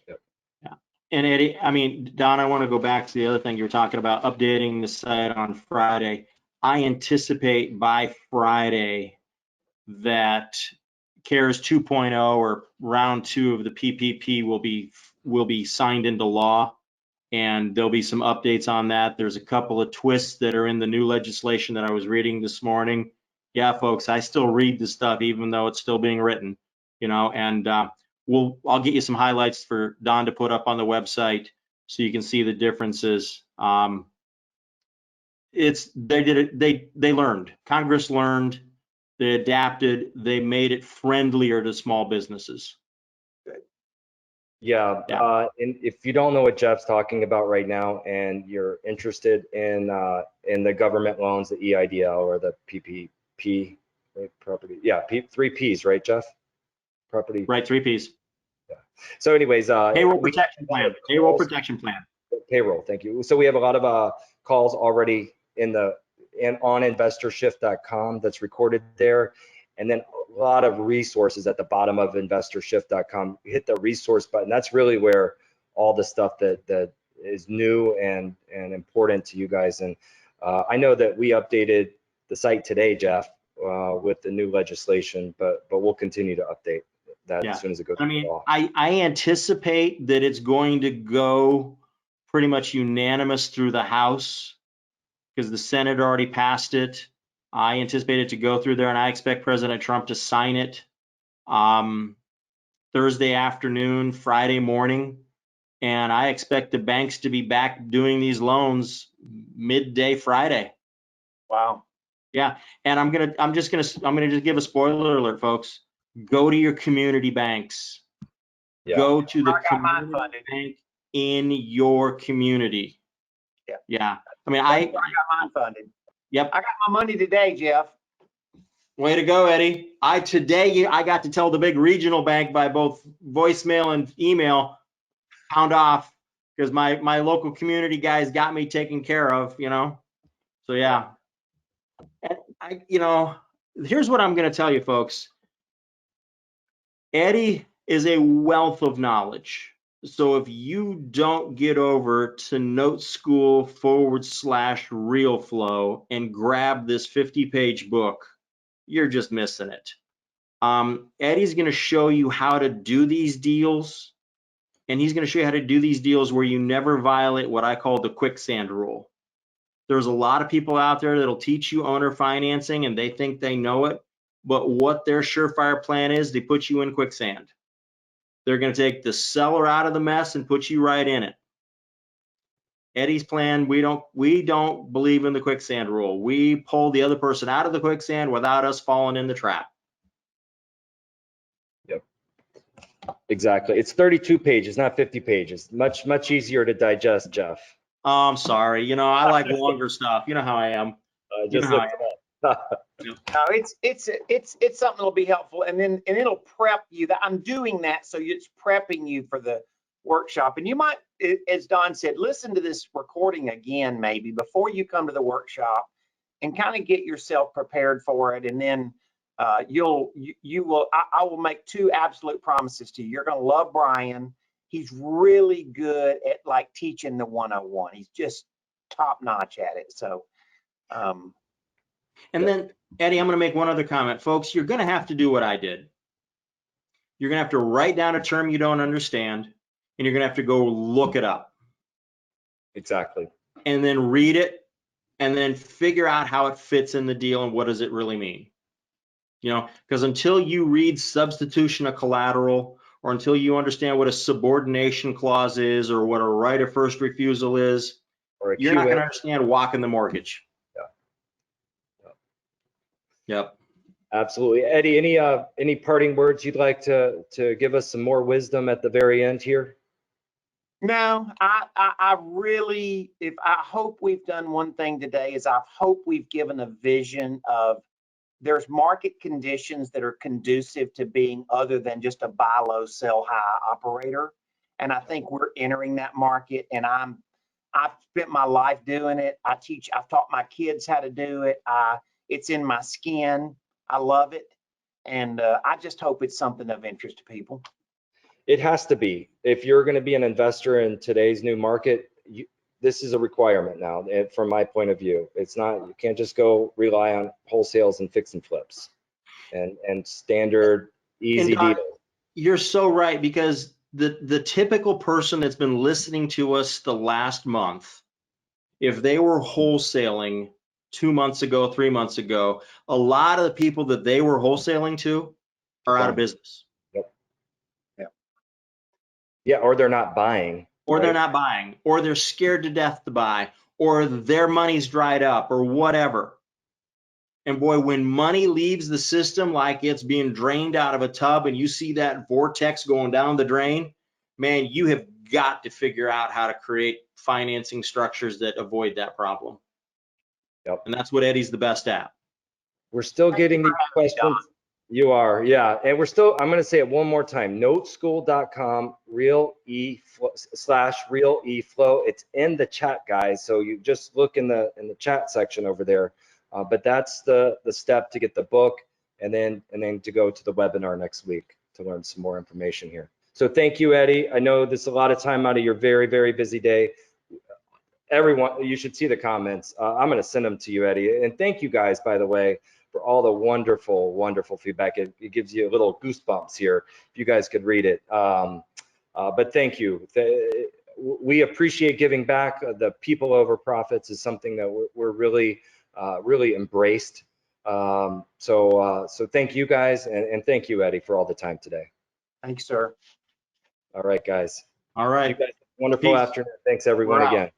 Yeah. And Eddie, I mean, Don, I want to go back to the other thing you were talking about, updating the site on Friday. I anticipate by Friday that CARES 2.0 or round 2 of the PPP will be signed into law, and there'll be some updates on that. There's a couple of twists that are in the new legislation that I was reading this morning. Yeah, folks, I still read the stuff even though it's still being written, you know, and I'll get you some highlights for Don to put up on the website so you can see the differences. They learned. Congress learned. They adapted. They made it friendlier to small businesses. Yeah. And if you don't know what Jeff's talking about right now, and you're interested in the government loans, the EIDL or the PPP, right? Property. Yeah, 3 Ps, right, Jeff? Property. Right, 3 Ps. Yeah. So, anyways, payroll protection plan. Payroll protection plan. Payroll. Thank you. So we have a lot of calls already on investorshift.com that's recorded there, and then a lot of resources at the bottom of investorshift.com. Hit the resource button. That's really where all the stuff that is new and important to you guys. And I know that we updated the site today, Jeff, with the new legislation, but we'll continue to update that as soon as it goes. I mean, I anticipate that it's going to go pretty much unanimous through the House, because the Senate already passed it. I anticipate it to go through there, and I expect President Trump to sign it Thursday afternoon, Friday morning, and I expect the banks to be back doing these loans midday Friday. Wow. Yeah, and I'm gonna just give a spoiler alert, folks. Go to your community banks. Yeah. Go to the community bank in your community. Yeah. I mean, I got mine funded. Yep. I got my money today, Jeff. Way to go, Eddie. I got to tell the big regional bank by both voicemail and email, pound off, because my local community guys got me taken care of, you know. So yeah. And here's what I'm going to tell you, folks. Eddie is a wealth of knowledge. So if you don't get over to noteschool/Realeflow and grab this 50-page book, you're just missing it. Eddie's going to show you how to do these deals, and he's going to show you how to do these deals where you never violate what I call the quicksand rule. There's a lot of people out there that'll teach you owner financing and they think they know it, but what their surefire plan is, they put you in quicksand. They're going to take the seller out of the mess and put you right in it. Eddie's plan, we don't believe in the quicksand rule. We pull the other person out of the quicksand without us falling in the trap. Yep. Exactly. It's 32 pages, not 50 pages. Much easier to digest, Jeff. Oh, I'm sorry. I like longer stuff. You know how I am. Just looked it up. No, it's something that'll be helpful, and it'll prep you. That I'm doing that, so it's prepping you for the workshop. And you might, as Don said, listen to this recording again maybe before you come to the workshop, and kind of get yourself prepared for it. And then I will make 2 absolute promises to you. You're going to love Brian. He's really good at like teaching the 101. He's just top notch at it. So. And then, Eddie, I'm going to make one other comment. Folks, you're going to have to do what I did. You're going to have to write down a term you don't understand, and you're going to have to go look it up. Exactly. And then read it, and then figure out how it fits in the deal and what does it really mean. Because until you read substitution of collateral, or until you understand what a subordination clause is, or what a right of first refusal is, you're not going to understand walking the mortgage. Yep. Absolutely. Eddie, any parting words you'd like to give us some more wisdom at the very end here? No, I hope we've done one thing today is I hope we've given a vision of there's market conditions that are conducive to being other than just a buy low, sell high operator. And I think we're entering that market, and I've spent my life doing it. I've taught my kids how to do it. It's in my skin. I love it. And I just hope it's something of interest to people. It has to be. If you're going to be an investor in today's new market, this is a requirement now, from my point of view. It's not, you can't just go rely on wholesales and fix and flips and standard easy deals. You're so right, because the typical person that's been listening to us the last month, if they were wholesaling 2 months ago, 3 months ago, a lot of the people that they were wholesaling to are out of business. Yep. Yeah, or they're not buying. Or right? they're not buying, or they're scared to death to buy, or their money's dried up, or whatever. And boy, when money leaves the system like it's being drained out of a tub, and you see that vortex going down the drain, man, you have got to figure out how to create financing structures that avoid that problem. Yep. And that's what Eddie's the best at. We're still getting these questions. You are, yeah. And we're still, I'm going to say it one more time, noteschool.com, /RealEflow. It's in the chat, guys. So you just look in the chat section over there. But that's the step to get the book, and then to go to the webinar next week to learn some more information here. So thank you, Eddie. I know this is a lot of time out of your very, very busy day. Everyone, you should see the comments. I'm going to send them to you, Eddie. And thank you guys, by the way, for all the wonderful, wonderful feedback. It gives you a little goosebumps here if you guys could read it. But thank you. We appreciate giving back. The people over profits is something that we're really embraced. So thank you guys, and thank you, Eddie, for all the time today. Thanks, sir. All right, guys. All right. You guys have a wonderful afternoon. Thanks, everyone, again.